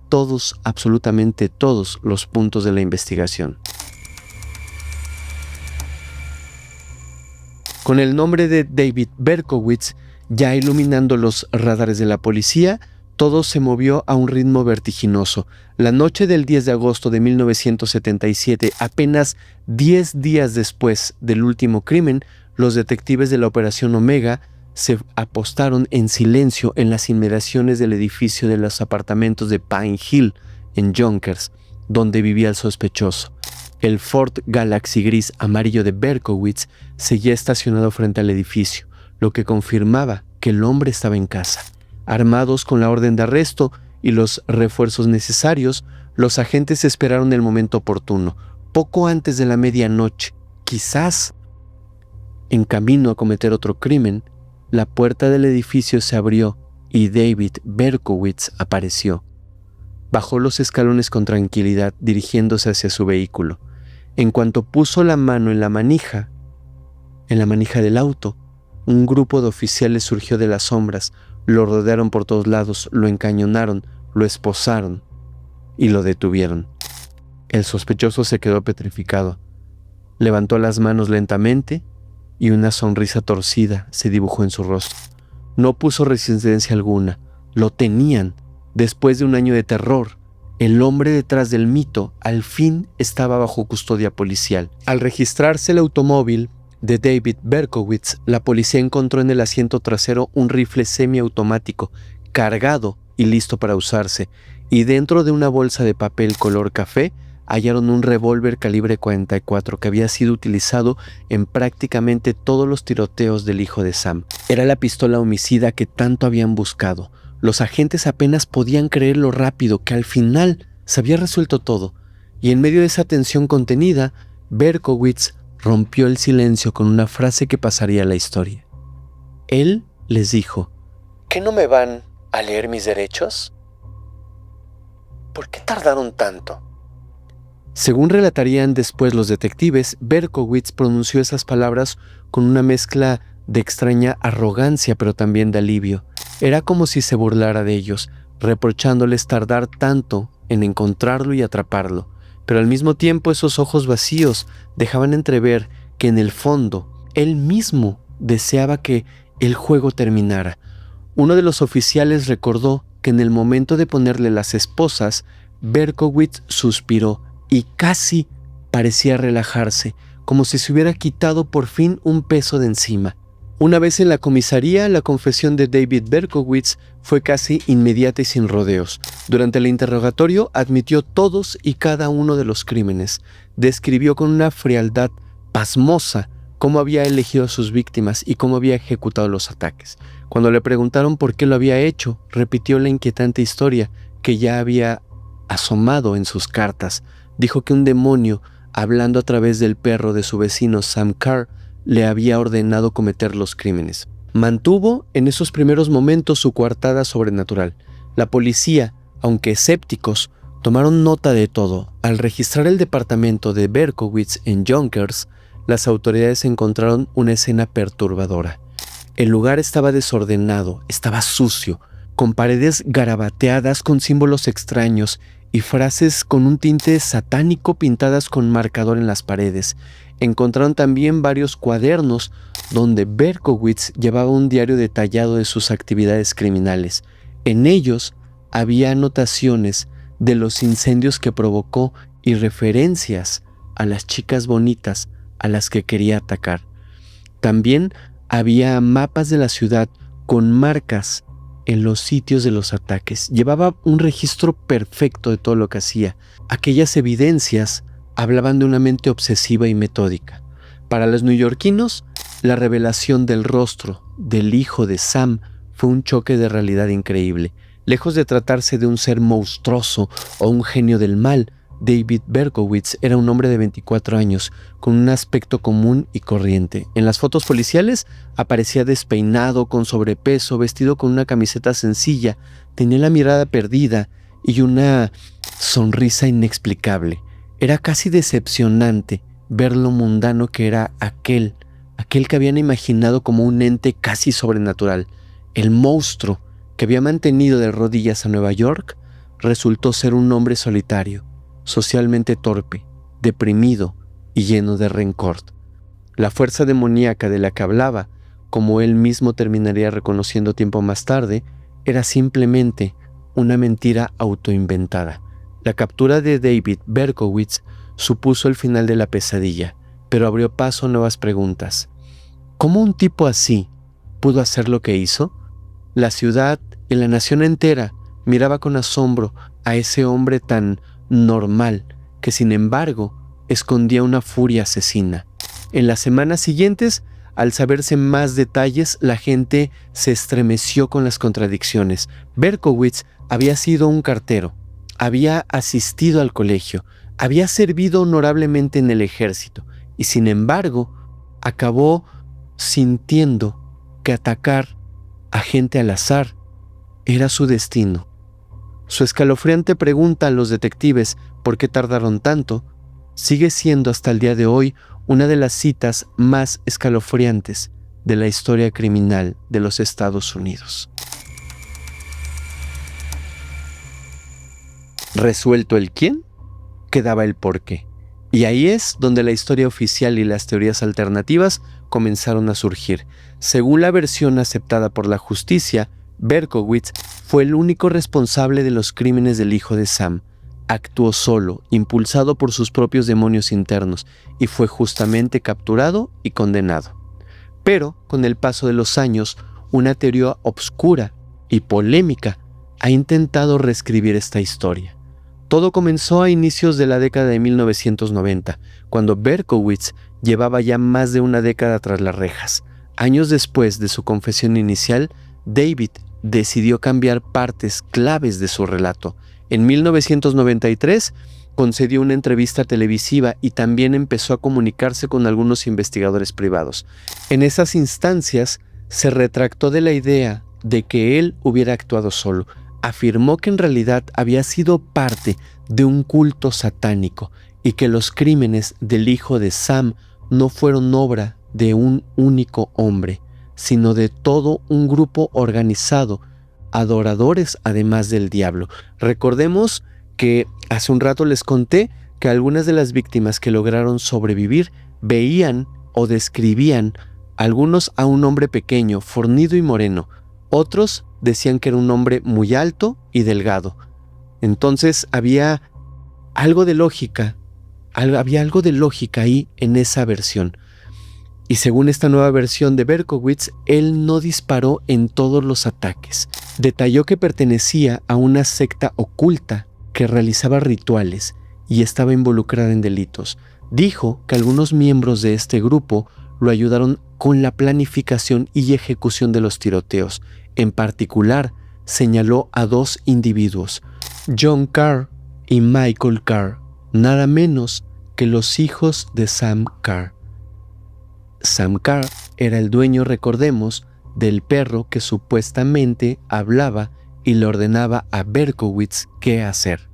absolutamente todos los puntos de la investigación. Con el nombre de David Berkowitz ya iluminando los radares de la policía, todo se movió a un ritmo vertiginoso. La noche del 10 de agosto de 1977, apenas 10 días después del último crimen, los detectives de la Operación Omega se apostaron en silencio en las inmediaciones del edificio de los apartamentos de Pine Hill, en Yonkers, donde vivía el sospechoso. El Ford Galaxy gris amarillo de Berkowitz seguía estacionado frente al edificio, lo que confirmaba que el hombre estaba en casa. Armados con la orden de arresto y los refuerzos necesarios, los agentes esperaron el momento oportuno, poco antes de la medianoche, quizás en camino a cometer otro crimen. La puerta del edificio se abrió y David Berkowitz apareció. Bajó los escalones con tranquilidad, dirigiéndose hacia su vehículo. En cuanto puso la mano en la manija del auto, un grupo de oficiales surgió de las sombras, lo rodearon por todos lados, lo encañonaron, lo esposaron y lo detuvieron. El sospechoso se quedó petrificado. Levantó las manos lentamente y una sonrisa torcida se dibujó en su rostro. No puso resistencia alguna. Lo tenían. Después de un año de terror, el hombre detrás del mito al fin estaba bajo custodia policial. Al registrarse el automóvil de David Berkowitz, la policía encontró en el asiento trasero un rifle semiautomático, cargado y listo para usarse, y dentro de una bolsa de papel color café hallaron un revólver calibre 44 que había sido utilizado en prácticamente todos los tiroteos del hijo de Sam. Era la pistola homicida que tanto habían buscado. Los agentes apenas podían creer lo rápido que al final se había resuelto todo, y en medio de esa tensión contenida, Berkowitz rompió el silencio con una frase que pasaría a la historia. Él les dijo: ¿Qué no me van a leer mis derechos? ¿Por qué tardaron tanto? Según relatarían después los detectives, Berkowitz pronunció esas palabras con una mezcla de extraña arrogancia, pero también de alivio. Era como si se burlara de ellos, reprochándoles tardar tanto en encontrarlo y atraparlo. Pero al mismo tiempo esos ojos vacíos dejaban entrever que en el fondo él mismo deseaba que el juego terminara. Uno de los oficiales recordó que en el momento de ponerle las esposas, Berkowitz suspiró y casi parecía relajarse, como si se hubiera quitado por fin un peso de encima. Una vez en la comisaría, la confesión de David Berkowitz fue casi inmediata y sin rodeos. Durante el interrogatorio admitió todos y cada uno de los crímenes. Describió con una frialdad pasmosa cómo había elegido a sus víctimas y cómo había ejecutado los ataques. Cuando le preguntaron por qué lo había hecho, repitió la inquietante historia que ya había asomado en sus cartas. Dijo que un demonio, hablando a través del perro de su vecino Sam Carr, le había ordenado cometer los crímenes. Mantuvo en esos primeros momentos su coartada sobrenatural. La policía, aunque escépticos, tomaron nota de todo. Al registrar el departamento de Berkowitz en Yonkers, las autoridades encontraron una escena perturbadora. El lugar estaba desordenado, estaba sucio, con paredes garabateadas con símbolos extraños y frases con un tinte satánico pintadas con marcador en las paredes. Encontraron también varios cuadernos donde Berkowitz llevaba un diario detallado de sus actividades criminales. En ellos había anotaciones de los incendios que provocó y referencias a las chicas bonitas a las que quería atacar. También había mapas de la ciudad con marcas en los sitios de los ataques. Llevaba un registro perfecto de todo lo que hacía. Aquellas evidencias hablaban de una mente obsesiva y metódica. Para los neoyorquinos, la revelación del rostro del hijo de Sam fue un choque de realidad increíble. Lejos de tratarse de un ser monstruoso o un genio del mal, David Berkowitz era un hombre de 24 años, con un aspecto común y corriente. En las fotos policiales aparecía despeinado, con sobrepeso, vestido con una camiseta sencilla, tenía la mirada perdida y una sonrisa inexplicable. Era casi decepcionante ver lo mundano que era aquel que habían imaginado como un ente casi sobrenatural. El monstruo que había mantenido de rodillas a Nueva York resultó ser un hombre solitario, socialmente torpe, deprimido y lleno de rencor. La fuerza demoníaca de la que hablaba, como él mismo terminaría reconociendo tiempo más tarde, era simplemente una mentira autoinventada. La captura de David Berkowitz supuso el final de la pesadilla, pero abrió paso a nuevas preguntas. ¿Cómo un tipo así pudo hacer lo que hizo? La ciudad y la nación entera miraba con asombro a ese hombre tan normal, que sin embargo escondía una furia asesina. En las semanas siguientes al saberse más detalles, la gente se estremeció con las contradicciones. Berkowitz había sido un cartero, había asistido al colegio, había servido honorablemente en el ejército y sin embargo acabó sintiendo que atacar a gente al azar era su destino. Su escalofriante pregunta a los detectives ¿por qué tardaron tanto? Sigue siendo hasta el día de hoy una de las citas más escalofriantes de la historia criminal de los Estados Unidos. Resuelto el quién, quedaba el por qué. Y ahí es donde la historia oficial y las teorías alternativas comenzaron a surgir. Según la versión aceptada por la justicia, Berkowitz fue el único responsable de los crímenes del hijo de Sam. Actuó solo, impulsado por sus propios demonios internos, y fue justamente capturado y condenado. Pero, con el paso de los años, una teoría obscura y polémica ha intentado reescribir esta historia. Todo comenzó a inicios de la década de 1990, cuando Berkowitz llevaba ya más de una década tras las rejas. Años después de su confesión inicial, David decidió cambiar partes claves de su relato. En 1993 concedió una entrevista televisiva y también empezó a comunicarse con algunos investigadores privados. En esas instancias se retractó de la idea de que él hubiera actuado solo. Afirmó que en realidad había sido parte de un culto satánico y que los crímenes del hijo de Sam no fueron obra de un único hombre, sino de todo un grupo organizado, adoradores además del diablo. Recordemos que hace un rato les conté que algunas de las víctimas que lograron sobrevivir veían o describían algunos a un hombre pequeño, fornido y moreno, otros decían que era un hombre muy alto y delgado. Entonces había algo de lógica ahí en esa versión. Y según esta nueva versión de Berkowitz, él no disparó en todos los ataques. Detalló que pertenecía a una secta oculta que realizaba rituales y estaba involucrada en delitos. Dijo que algunos miembros de este grupo lo ayudaron con la planificación y ejecución de los tiroteos. En particular, señaló a dos individuos, John Carr y Michael Carr, nada menos que los hijos de Sam Carr. Sam Carr era el dueño, recordemos, del perro que supuestamente hablaba y le ordenaba a Berkowitz qué hacer.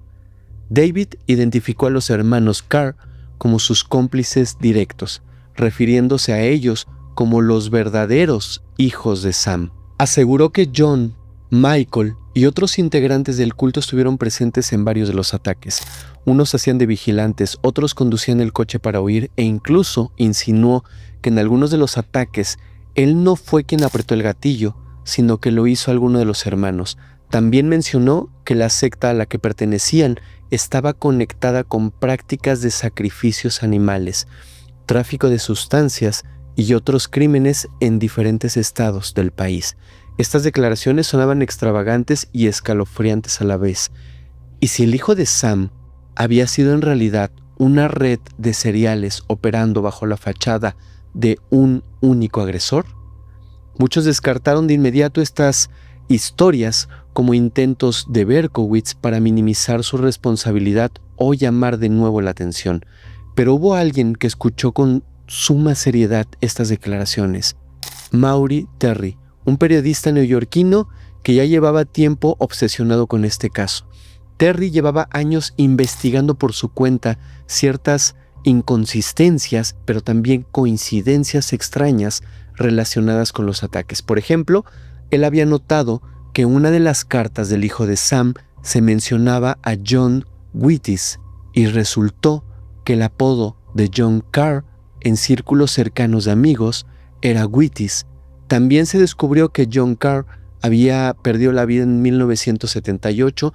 David identificó a los hermanos Carr como sus cómplices directos, refiriéndose a ellos como los verdaderos hijos de Sam. Aseguró que John, Michael y otros integrantes del culto estuvieron presentes en varios de los ataques. Unos hacían de vigilantes, otros conducían el coche para huir e incluso insinuó que en algunos de los ataques él no fue quien apretó el gatillo, sino que lo hizo alguno de los hermanos. También mencionó que la secta a la que pertenecían estaba conectada con prácticas de sacrificios animales, tráfico de sustancias y otros crímenes en diferentes estados del país. Estas declaraciones sonaban extravagantes y escalofriantes a la vez. ¿Y si el hijo de Sam había sido en realidad una red de seriales operando bajo la fachada de un único agresor? Muchos descartaron de inmediato estas historias como intentos de Berkowitz para minimizar su responsabilidad o llamar de nuevo la atención. Pero hubo alguien que escuchó con suma seriedad estas declaraciones. Maury Terry, un periodista neoyorquino que ya llevaba tiempo obsesionado con este caso. Terry llevaba años investigando por su cuenta ciertas inconsistencias, pero también coincidencias extrañas relacionadas con los ataques. Por ejemplo, él había notado que una de las cartas del hijo de Sam se mencionaba a John Wittis y resultó que el apodo de John Carr en círculos cercanos de amigos era Wittis. También se descubrió que John Carr había perdido la vida en 1978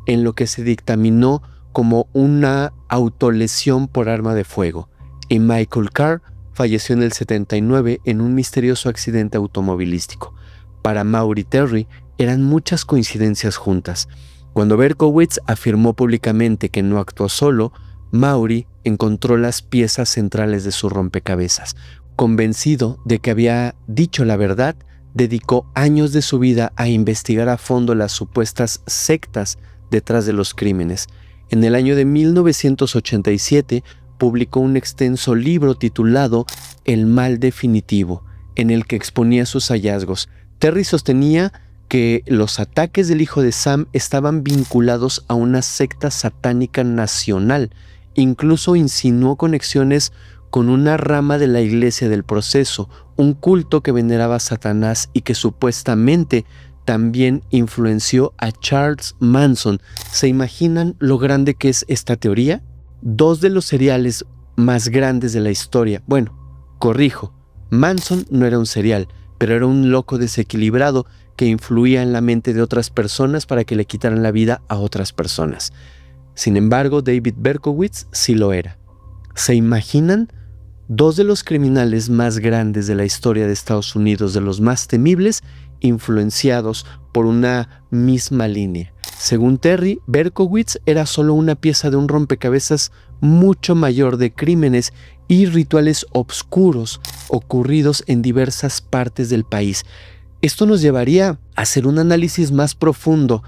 en lo que se dictaminó como una autolesión por arma de fuego, y Michael Carr falleció en el 79 en un misterioso accidente automovilístico. Para Maury Terry eran muchas coincidencias juntas. Cuando Berkowitz afirmó públicamente que no actuó solo, Maury encontró las piezas centrales de su rompecabezas. Convencido de que había dicho la verdad, dedicó años de su vida a investigar a fondo las supuestas sectas detrás de los crímenes. En el año de 1987 publicó un extenso libro titulado El mal definitivo, en el que exponía sus hallazgos. Terry sostenía que los ataques del hijo de Sam estaban vinculados a una secta satánica nacional. Incluso insinuó conexiones con una rama de la Iglesia del Proceso, un culto que veneraba a Satanás y que supuestamente también influenció a Charles Manson. ¿Se imaginan lo grande que es esta teoría? Dos de los seriales más grandes de la historia. Bueno, corrijo, Manson no era un serial, pero era un loco desequilibrado que influía en la mente de otras personas para que le quitaran la vida a otras personas. Sin embargo, David Berkowitz sí lo era. ¿Se imaginan? Dos de los criminales más grandes de la historia de Estados Unidos, de los más temibles, influenciados por una misma línea. Según Terry, Berkowitz era solo una pieza de un rompecabezas mucho mayor de crímenes y rituales obscuros ocurridos en diversas partes del país. Esto nos llevaría a hacer un análisis más profundo.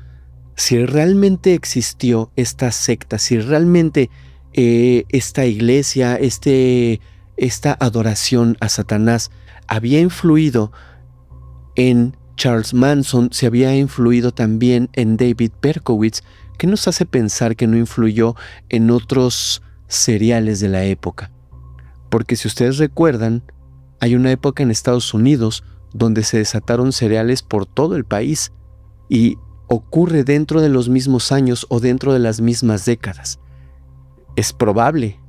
Si realmente existió esta secta, si realmente esta iglesia, esta adoración a Satanás había influido en Charles Manson, se había influido también en David Berkowitz, ¿qué nos hace pensar que no influyó en otros seriales de la época? Porque si ustedes recuerdan, hay una época en Estados Unidos donde se desataron seriales por todo el país y ocurre dentro de los mismos años o dentro de las mismas décadas. Es probable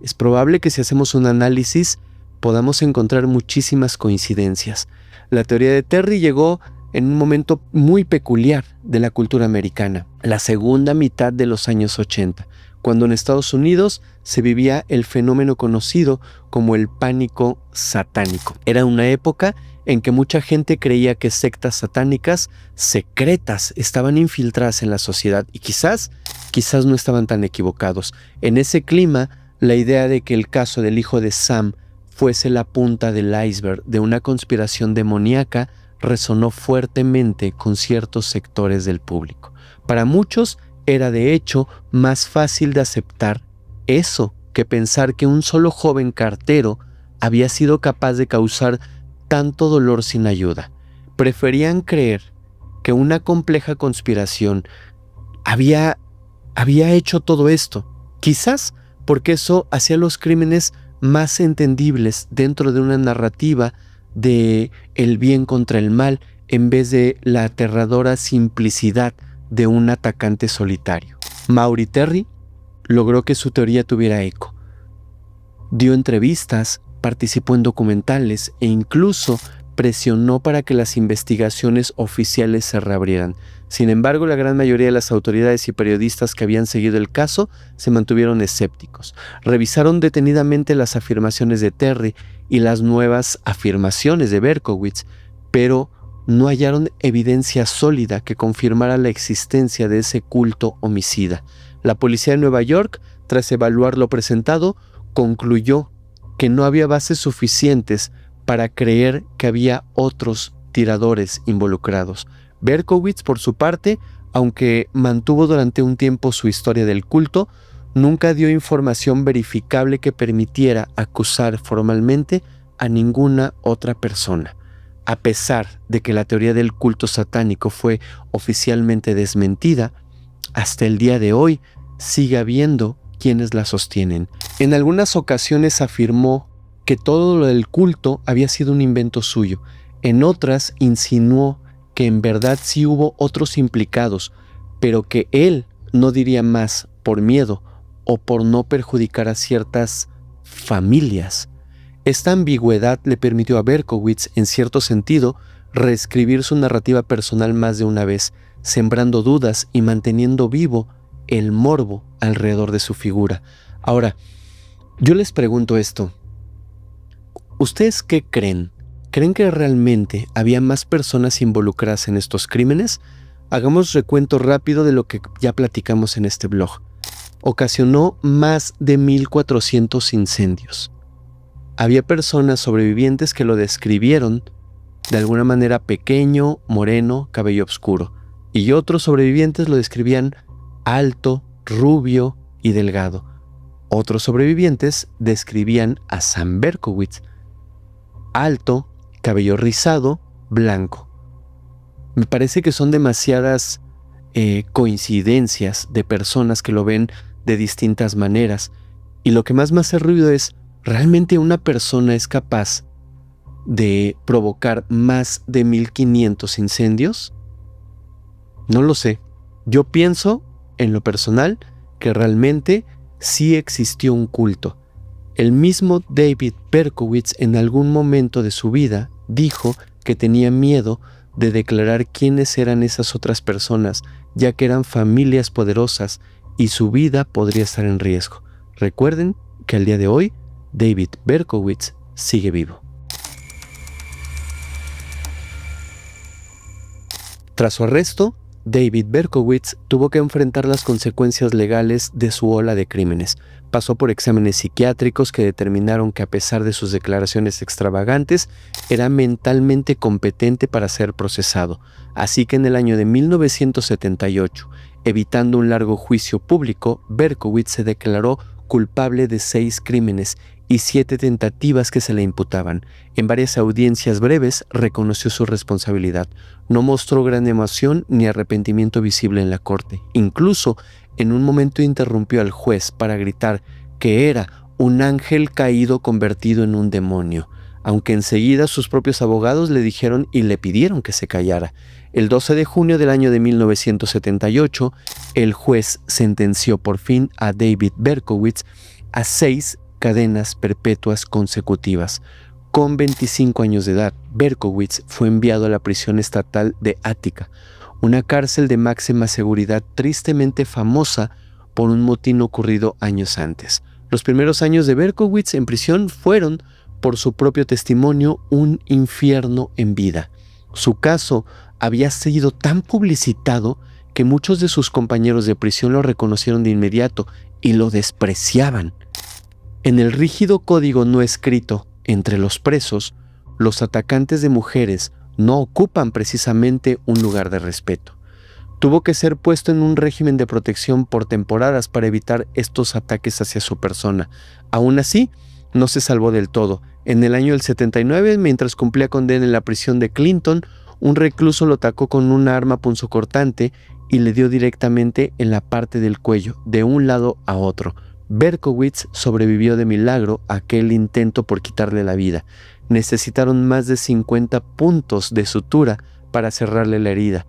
que si hacemos un análisis podamos encontrar muchísimas coincidencias. La teoría de Terry llegó en un momento muy peculiar de la cultura americana, la segunda mitad de los años 80, cuando en Estados Unidos se vivía el fenómeno conocido como el pánico satánico. Era una época en que mucha gente creía que sectas satánicas secretas estaban infiltradas en la sociedad y quizás no estaban tan equivocados. En ese clima, la idea de que el caso del hijo de Sam fuese la punta del iceberg de una conspiración demoníaca resonó fuertemente con ciertos sectores del público. Para muchos era de hecho más fácil de aceptar eso que pensar que un solo joven cartero había sido capaz de causar tanto dolor sin ayuda. Preferían creer que una compleja conspiración había hecho todo esto, quizás porque eso hacía los crímenes más entendibles dentro de una narrativa de el bien contra el mal en vez de la aterradora simplicidad de un atacante solitario. Maury Terry logró que su teoría tuviera eco. Dio entrevistas, participó en documentales e incluso presionó para que las investigaciones oficiales se reabrieran. Sin embargo, la gran mayoría de las autoridades y periodistas que habían seguido el caso se mantuvieron escépticos. Revisaron detenidamente las afirmaciones de Terry y las nuevas afirmaciones de Berkowitz, pero no hallaron evidencia sólida que confirmara la existencia de ese culto homicida. La policía de Nueva York, tras evaluar lo presentado, concluyó que no había bases suficientes para creer que había otros tiradores involucrados. Berkowitz, por su parte, aunque mantuvo durante un tiempo su historia del culto, nunca dio información verificable que permitiera acusar formalmente a ninguna otra persona. A pesar de que la teoría del culto satánico fue oficialmente desmentida, hasta el día de hoy sigue habiendo quienes la sostienen. En algunas ocasiones afirmó que todo lo del culto había sido un invento suyo. En otras insinuó que en verdad sí hubo otros implicados, pero que él no diría más por miedo o por no perjudicar a ciertas familias. Esta ambigüedad le permitió a Berkowitz, en cierto sentido, reescribir su narrativa personal más de una vez, sembrando dudas y manteniendo vivo el morbo alrededor de su figura. Ahora, yo les pregunto esto. ¿Ustedes qué creen? ¿Creen que realmente había más personas involucradas en estos crímenes? Hagamos recuento rápido de lo que ya platicamos en este blog. Ocasionó más de 1,400 incendios. había personas sobrevivientes que lo describieron de alguna manera pequeño, moreno, cabello oscuro, y otros sobrevivientes lo describían alto, rubio y delgado. Otros sobrevivientes describían a Sam Berkowitz alto, cabello rizado, blanco. Me parece que son demasiadas coincidencias de personas que lo ven de distintas maneras, y lo que más me hace ruido es, ¿realmente una persona es capaz de provocar más de 1500 incendios? No lo sé. Yo pienso, en lo personal, que realmente sí existió un culto. El mismo David Berkowitz en algún momento de su vida dijo que tenía miedo de declarar quiénes eran esas otras personas, ya que eran familias poderosas y su vida podría estar en riesgo. Recuerden que al día de hoy, David Berkowitz sigue vivo. Tras su arresto, David Berkowitz tuvo que enfrentar las consecuencias legales de su ola de crímenes. Pasó por exámenes psiquiátricos que determinaron que, a pesar de sus declaraciones extravagantes, era mentalmente competente para ser procesado. Así que en el año de 1978, evitando un largo juicio público, Berkowitz se declaró culpable de 6 crímenes y 7 tentativas que se le imputaban. En varias audiencias breves reconoció su responsabilidad. No mostró gran emoción ni arrepentimiento visible en la corte. Incluso, en un momento interrumpió al juez para gritar que era un ángel caído convertido en un demonio, aunque enseguida sus propios abogados le dijeron y le pidieron que se callara. El 12 de junio del año de 1978, el juez sentenció por fin a David Berkowitz a 6 cadenas perpetuas consecutivas. Con 25 años de edad, Berkowitz fue enviado a la prisión estatal de Ática, una cárcel de máxima seguridad tristemente famosa por un motín ocurrido años antes. Los primeros años de Berkowitz en prisión fueron, por su propio testimonio, un infierno en vida. Su caso había sido tan publicitado que muchos de sus compañeros de prisión lo reconocieron de inmediato y lo despreciaban. En el rígido código no escrito entre los presos, los atacantes de mujeres no ocupan precisamente un lugar de respeto. Tuvo que ser puesto en un régimen de protección por temporadas para evitar estos ataques hacia su persona. Aún así, no se salvó del todo. En el año del 79, mientras cumplía condena en la prisión de Clinton, un recluso lo atacó con una arma punzocortante y le dio directamente en la parte del cuello, de un lado a otro. Berkowitz sobrevivió de milagro a aquel intento por quitarle la vida. Necesitaron más de 50 puntos de sutura para cerrarle la herida,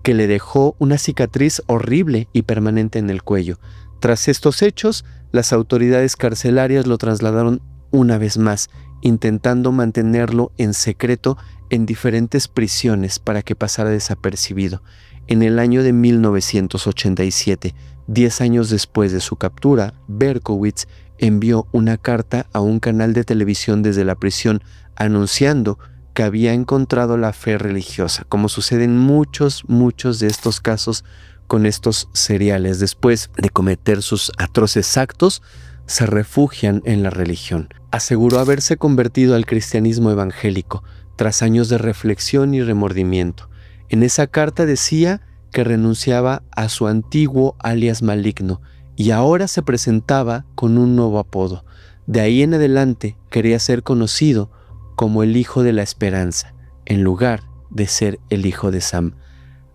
que le dejó una cicatriz horrible y permanente en el cuello. Tras estos hechos, las autoridades carcelarias lo trasladaron una vez más, intentando mantenerlo en secreto en diferentes prisiones para que pasara desapercibido. En el año de 1987, 10 años después de su captura, Berkowitz envió una carta a un canal de televisión desde la prisión anunciando que había encontrado la fe religiosa, como sucede en muchos de estos casos con estos seriales. Después de cometer sus atroces actos, se refugian en la religión. Aseguró haberse convertido al cristianismo evangélico tras años de reflexión y remordimiento. En esa carta decía que renunciaba a su antiguo alias maligno y ahora se presentaba con un nuevo apodo. De ahí en adelante quería ser conocido como el Hijo de la Esperanza, en lugar de ser el Hijo de Sam.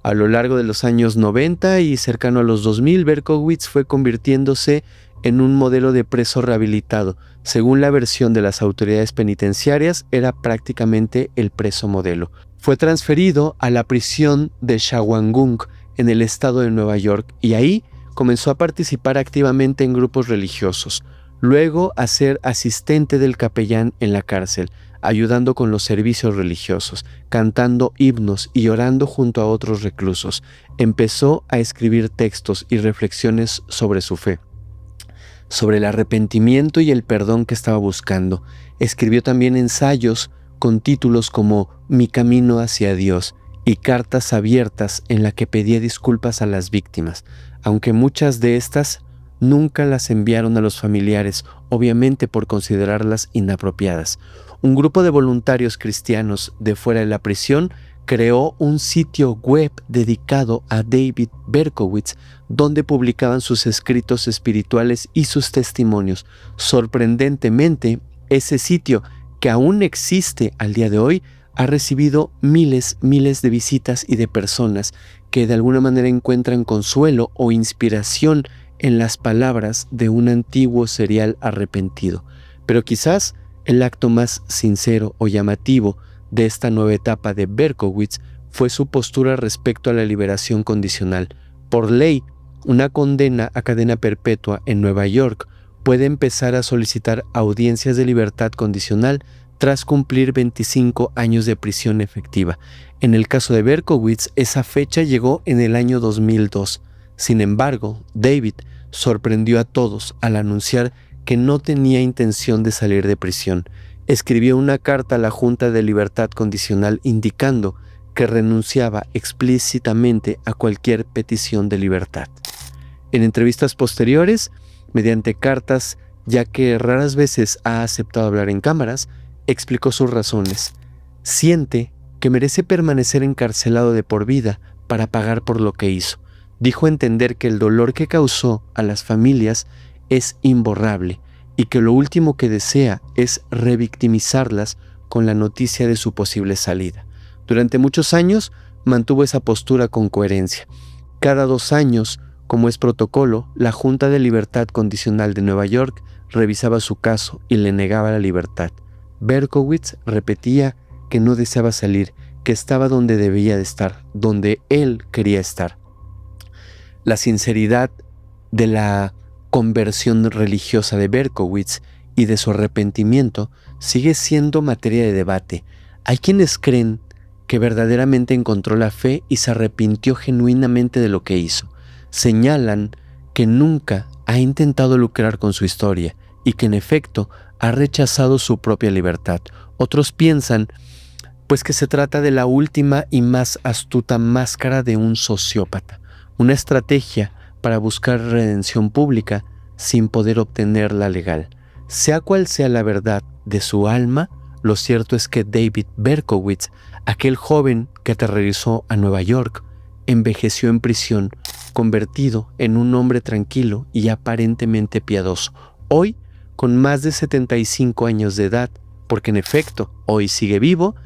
A lo largo de los años 90 y cercano a los 2000, Berkowitz fue convirtiéndose en un modelo de preso rehabilitado. Según la versión de las autoridades penitenciarias, era prácticamente el preso modelo. Fue transferido a la prisión de Shawangung en el estado de Nueva York y ahí comenzó a participar activamente en grupos religiosos. Luego a ser asistente del capellán en la cárcel, ayudando con los servicios religiosos, cantando himnos y orando junto a otros reclusos. Empezó a escribir textos y reflexiones sobre su fe, sobre el arrepentimiento y el perdón que estaba buscando. Escribió también ensayos con títulos como Mi camino hacia Dios y cartas abiertas en la que pedía disculpas a las víctimas, aunque muchas de estas nunca las enviaron a los familiares, obviamente por considerarlas inapropiadas. Un grupo de voluntarios cristianos de fuera de la prisión creó un sitio web dedicado a David Berkowitz, donde publicaban sus escritos espirituales y sus testimonios. Sorprendentemente, ese sitio, que aún existe al día de hoy, ha recibido miles de visitas y de personas que de alguna manera encuentran consuelo o inspiración en las palabras de un antiguo serial arrepentido. Pero quizás el acto más sincero o llamativo de esta nueva etapa de Berkowitz fue su postura respecto a la liberación condicional. Por ley, una condena a cadena perpetua en Nueva York puede empezar a solicitar audiencias de libertad condicional tras cumplir 25 años de prisión efectiva. En el caso de Berkowitz, esa fecha llegó en el año 2002. Sin embargo, David sorprendió a todos al anunciar que no tenía intención de salir de prisión. Escribió una carta a la Junta de Libertad Condicional indicando que renunciaba explícitamente a cualquier petición de libertad. En entrevistas posteriores, mediante cartas, ya que raras veces ha aceptado hablar en cámaras, explicó sus razones. Siente que merece permanecer encarcelado de por vida para pagar por lo que hizo. Dijo entender que el dolor que causó a las familias es imborrable y que lo último que desea es revictimizarlas con la noticia de su posible salida. Durante muchos años mantuvo esa postura con coherencia. Cada 2 años, como es protocolo, la Junta de Libertad Condicional de Nueva York revisaba su caso y le negaba la libertad. Berkowitz repetía que no deseaba salir, que estaba donde debía de estar, donde él quería estar. La sinceridad de la conversión religiosa de Berkowitz y de su arrepentimiento sigue siendo materia de debate. Hay quienes creen que verdaderamente encontró la fe y se arrepintió genuinamente de lo que hizo. Señalan que nunca ha intentado lucrar con su historia y que en efecto ha rechazado su propia libertad. Otros piensan pues que se trata de la última y más astuta máscara de un sociópata, una estrategia para buscar redención pública sin poder obtenerla legal. Sea cual sea la verdad de su alma, lo cierto es que David Berkowitz, aquel joven que aterrorizó a Nueva York, envejeció en prisión, convertido en un hombre tranquilo y aparentemente piadoso. Hoy, con más de 75 años de edad, porque en efecto hoy sigue vivo,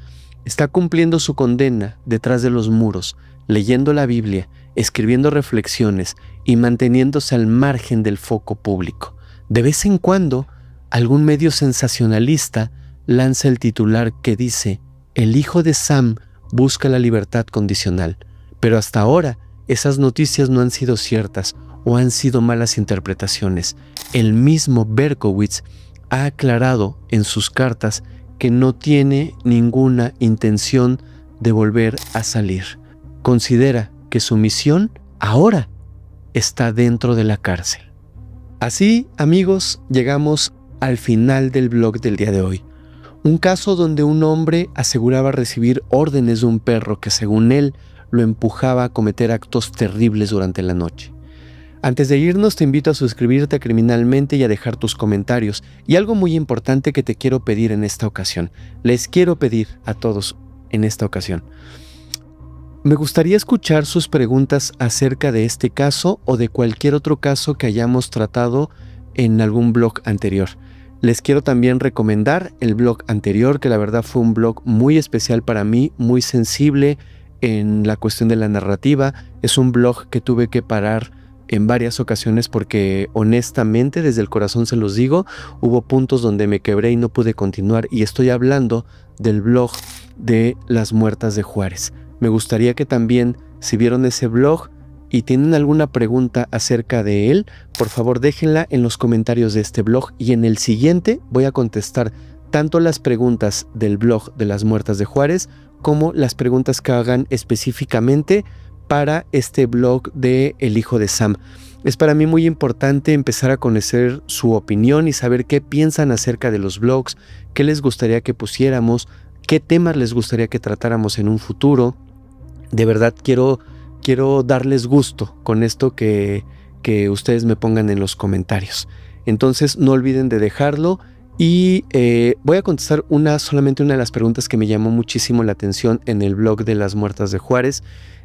está cumpliendo su condena detrás de los muros, leyendo la Biblia, escribiendo reflexiones y manteniéndose al margen del foco público. De vez en cuando, algún medio sensacionalista lanza el titular que dice: "El hijo de Sam busca la libertad condicional", pero hasta ahora esas noticias no han sido ciertas o han sido malas interpretaciones. El mismo Berkowitz ha aclarado en sus cartas que no tiene ninguna intención de volver a salir. Considera que su misión ahora está dentro de la cárcel. Así, amigos, llegamos al final del blog del día de hoy. Un caso donde un hombre aseguraba recibir órdenes de un perro que, según él, lo empujaba a cometer actos terribles durante la noche. Antes de irnos, te invito a suscribirte a Criminalmente y a dejar tus comentarios. Y algo muy importante que te quiero pedir en esta ocasión. Les quiero pedir a todos en esta ocasión. Me gustaría escuchar sus preguntas acerca de este caso o de cualquier otro caso que hayamos tratado en algún blog anterior. Les quiero también recomendar el blog anterior, que la verdad fue un blog muy especial para mí, muy sensible en la cuestión de la narrativa. Es un blog que tuve que parar en varias ocasiones porque honestamente, desde el corazón se los digo, hubo puntos donde me quebré y no pude continuar, y estoy hablando del blog de Las Muertas de Juárez. Me gustaría que también, si vieron ese blog y tienen alguna pregunta acerca de él, por favor déjenla en los comentarios de este blog, y en el siguiente voy a contestar tanto las preguntas del blog de Las Muertas de Juárez como las preguntas que hagan específicamente para este blog de El Hijo de Sam. Es para mí muy importante empezar a conocer su opinión y saber qué piensan acerca de los blogs, qué les gustaría que pusiéramos, qué temas les gustaría que tratáramos en un futuro. De verdad quiero darles gusto con esto que que ustedes me pongan en los comentarios. Entonces no olviden de dejarlo y voy a contestar solamente una de las preguntas que me llamó muchísimo la atención en el blog de las muertas de Juárez.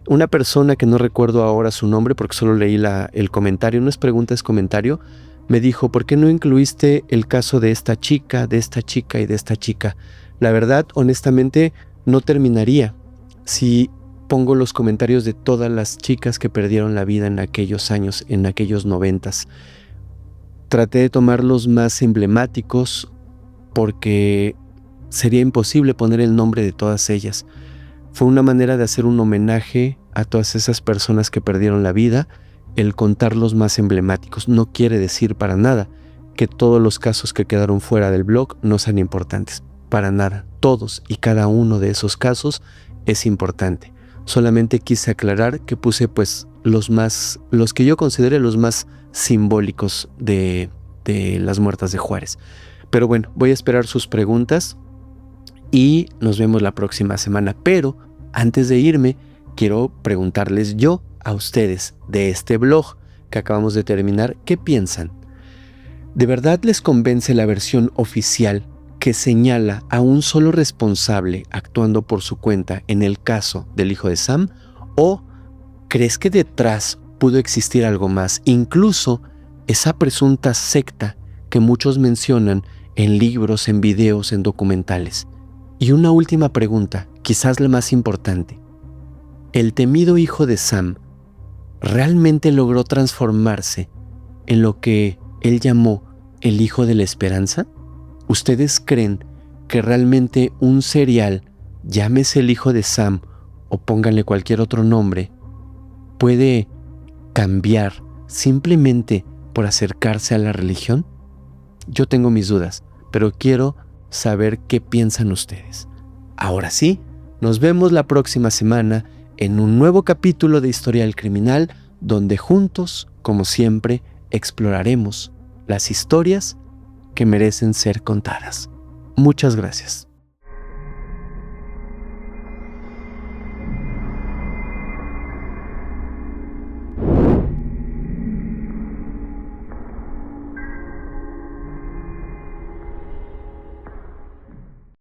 Una persona que no recuerdo ahora su nombre porque solo leí el comentario, no es pregunta, es comentario, me dijo: ¿por qué no incluiste el caso de esta chica y de esta chica? La verdad, honestamente, no terminaría si pongo los comentarios de todas las chicas que perdieron la vida en aquellos años, en aquellos 90s. Traté de tomar los más emblemáticos porque sería imposible poner el nombre de todas ellas. Fue una manera de hacer un homenaje a todas esas personas que perdieron la vida. El contar los más emblemáticos no quiere decir para nada que todos los casos que quedaron fuera del blog no sean importantes. Para nada. Todos y cada uno de esos casos es importante. Solamente quise aclarar que puse pues los que yo considere los más simbólicos de las muertas de Juárez. Pero bueno, voy a esperar sus preguntas y nos vemos la próxima semana. Pero antes de irme, quiero preguntarles yo a ustedes de este blog que acabamos de terminar, ¿qué piensan? ¿De verdad les convence la versión oficial que señala a un solo responsable actuando por su cuenta en el caso del hijo de Sam? ¿O crees que detrás pudo existir algo más, incluso esa presunta secta que muchos mencionan en libros, en videos, en documentales? Y una última pregunta, quizás la más importante: ¿el temido hijo de Sam realmente logró transformarse en lo que él llamó el hijo de la esperanza? ¿Ustedes creen que realmente un serial, llámese el hijo de Sam o pónganle cualquier otro nombre, puede cambiar simplemente por acercarse a la religión? Yo tengo mis dudas, pero quiero saber qué piensan ustedes. Ahora sí, nos vemos la próxima semana en un nuevo capítulo de Historial Criminal, donde juntos, como siempre, exploraremos las historias que merecen ser contadas. Muchas gracias.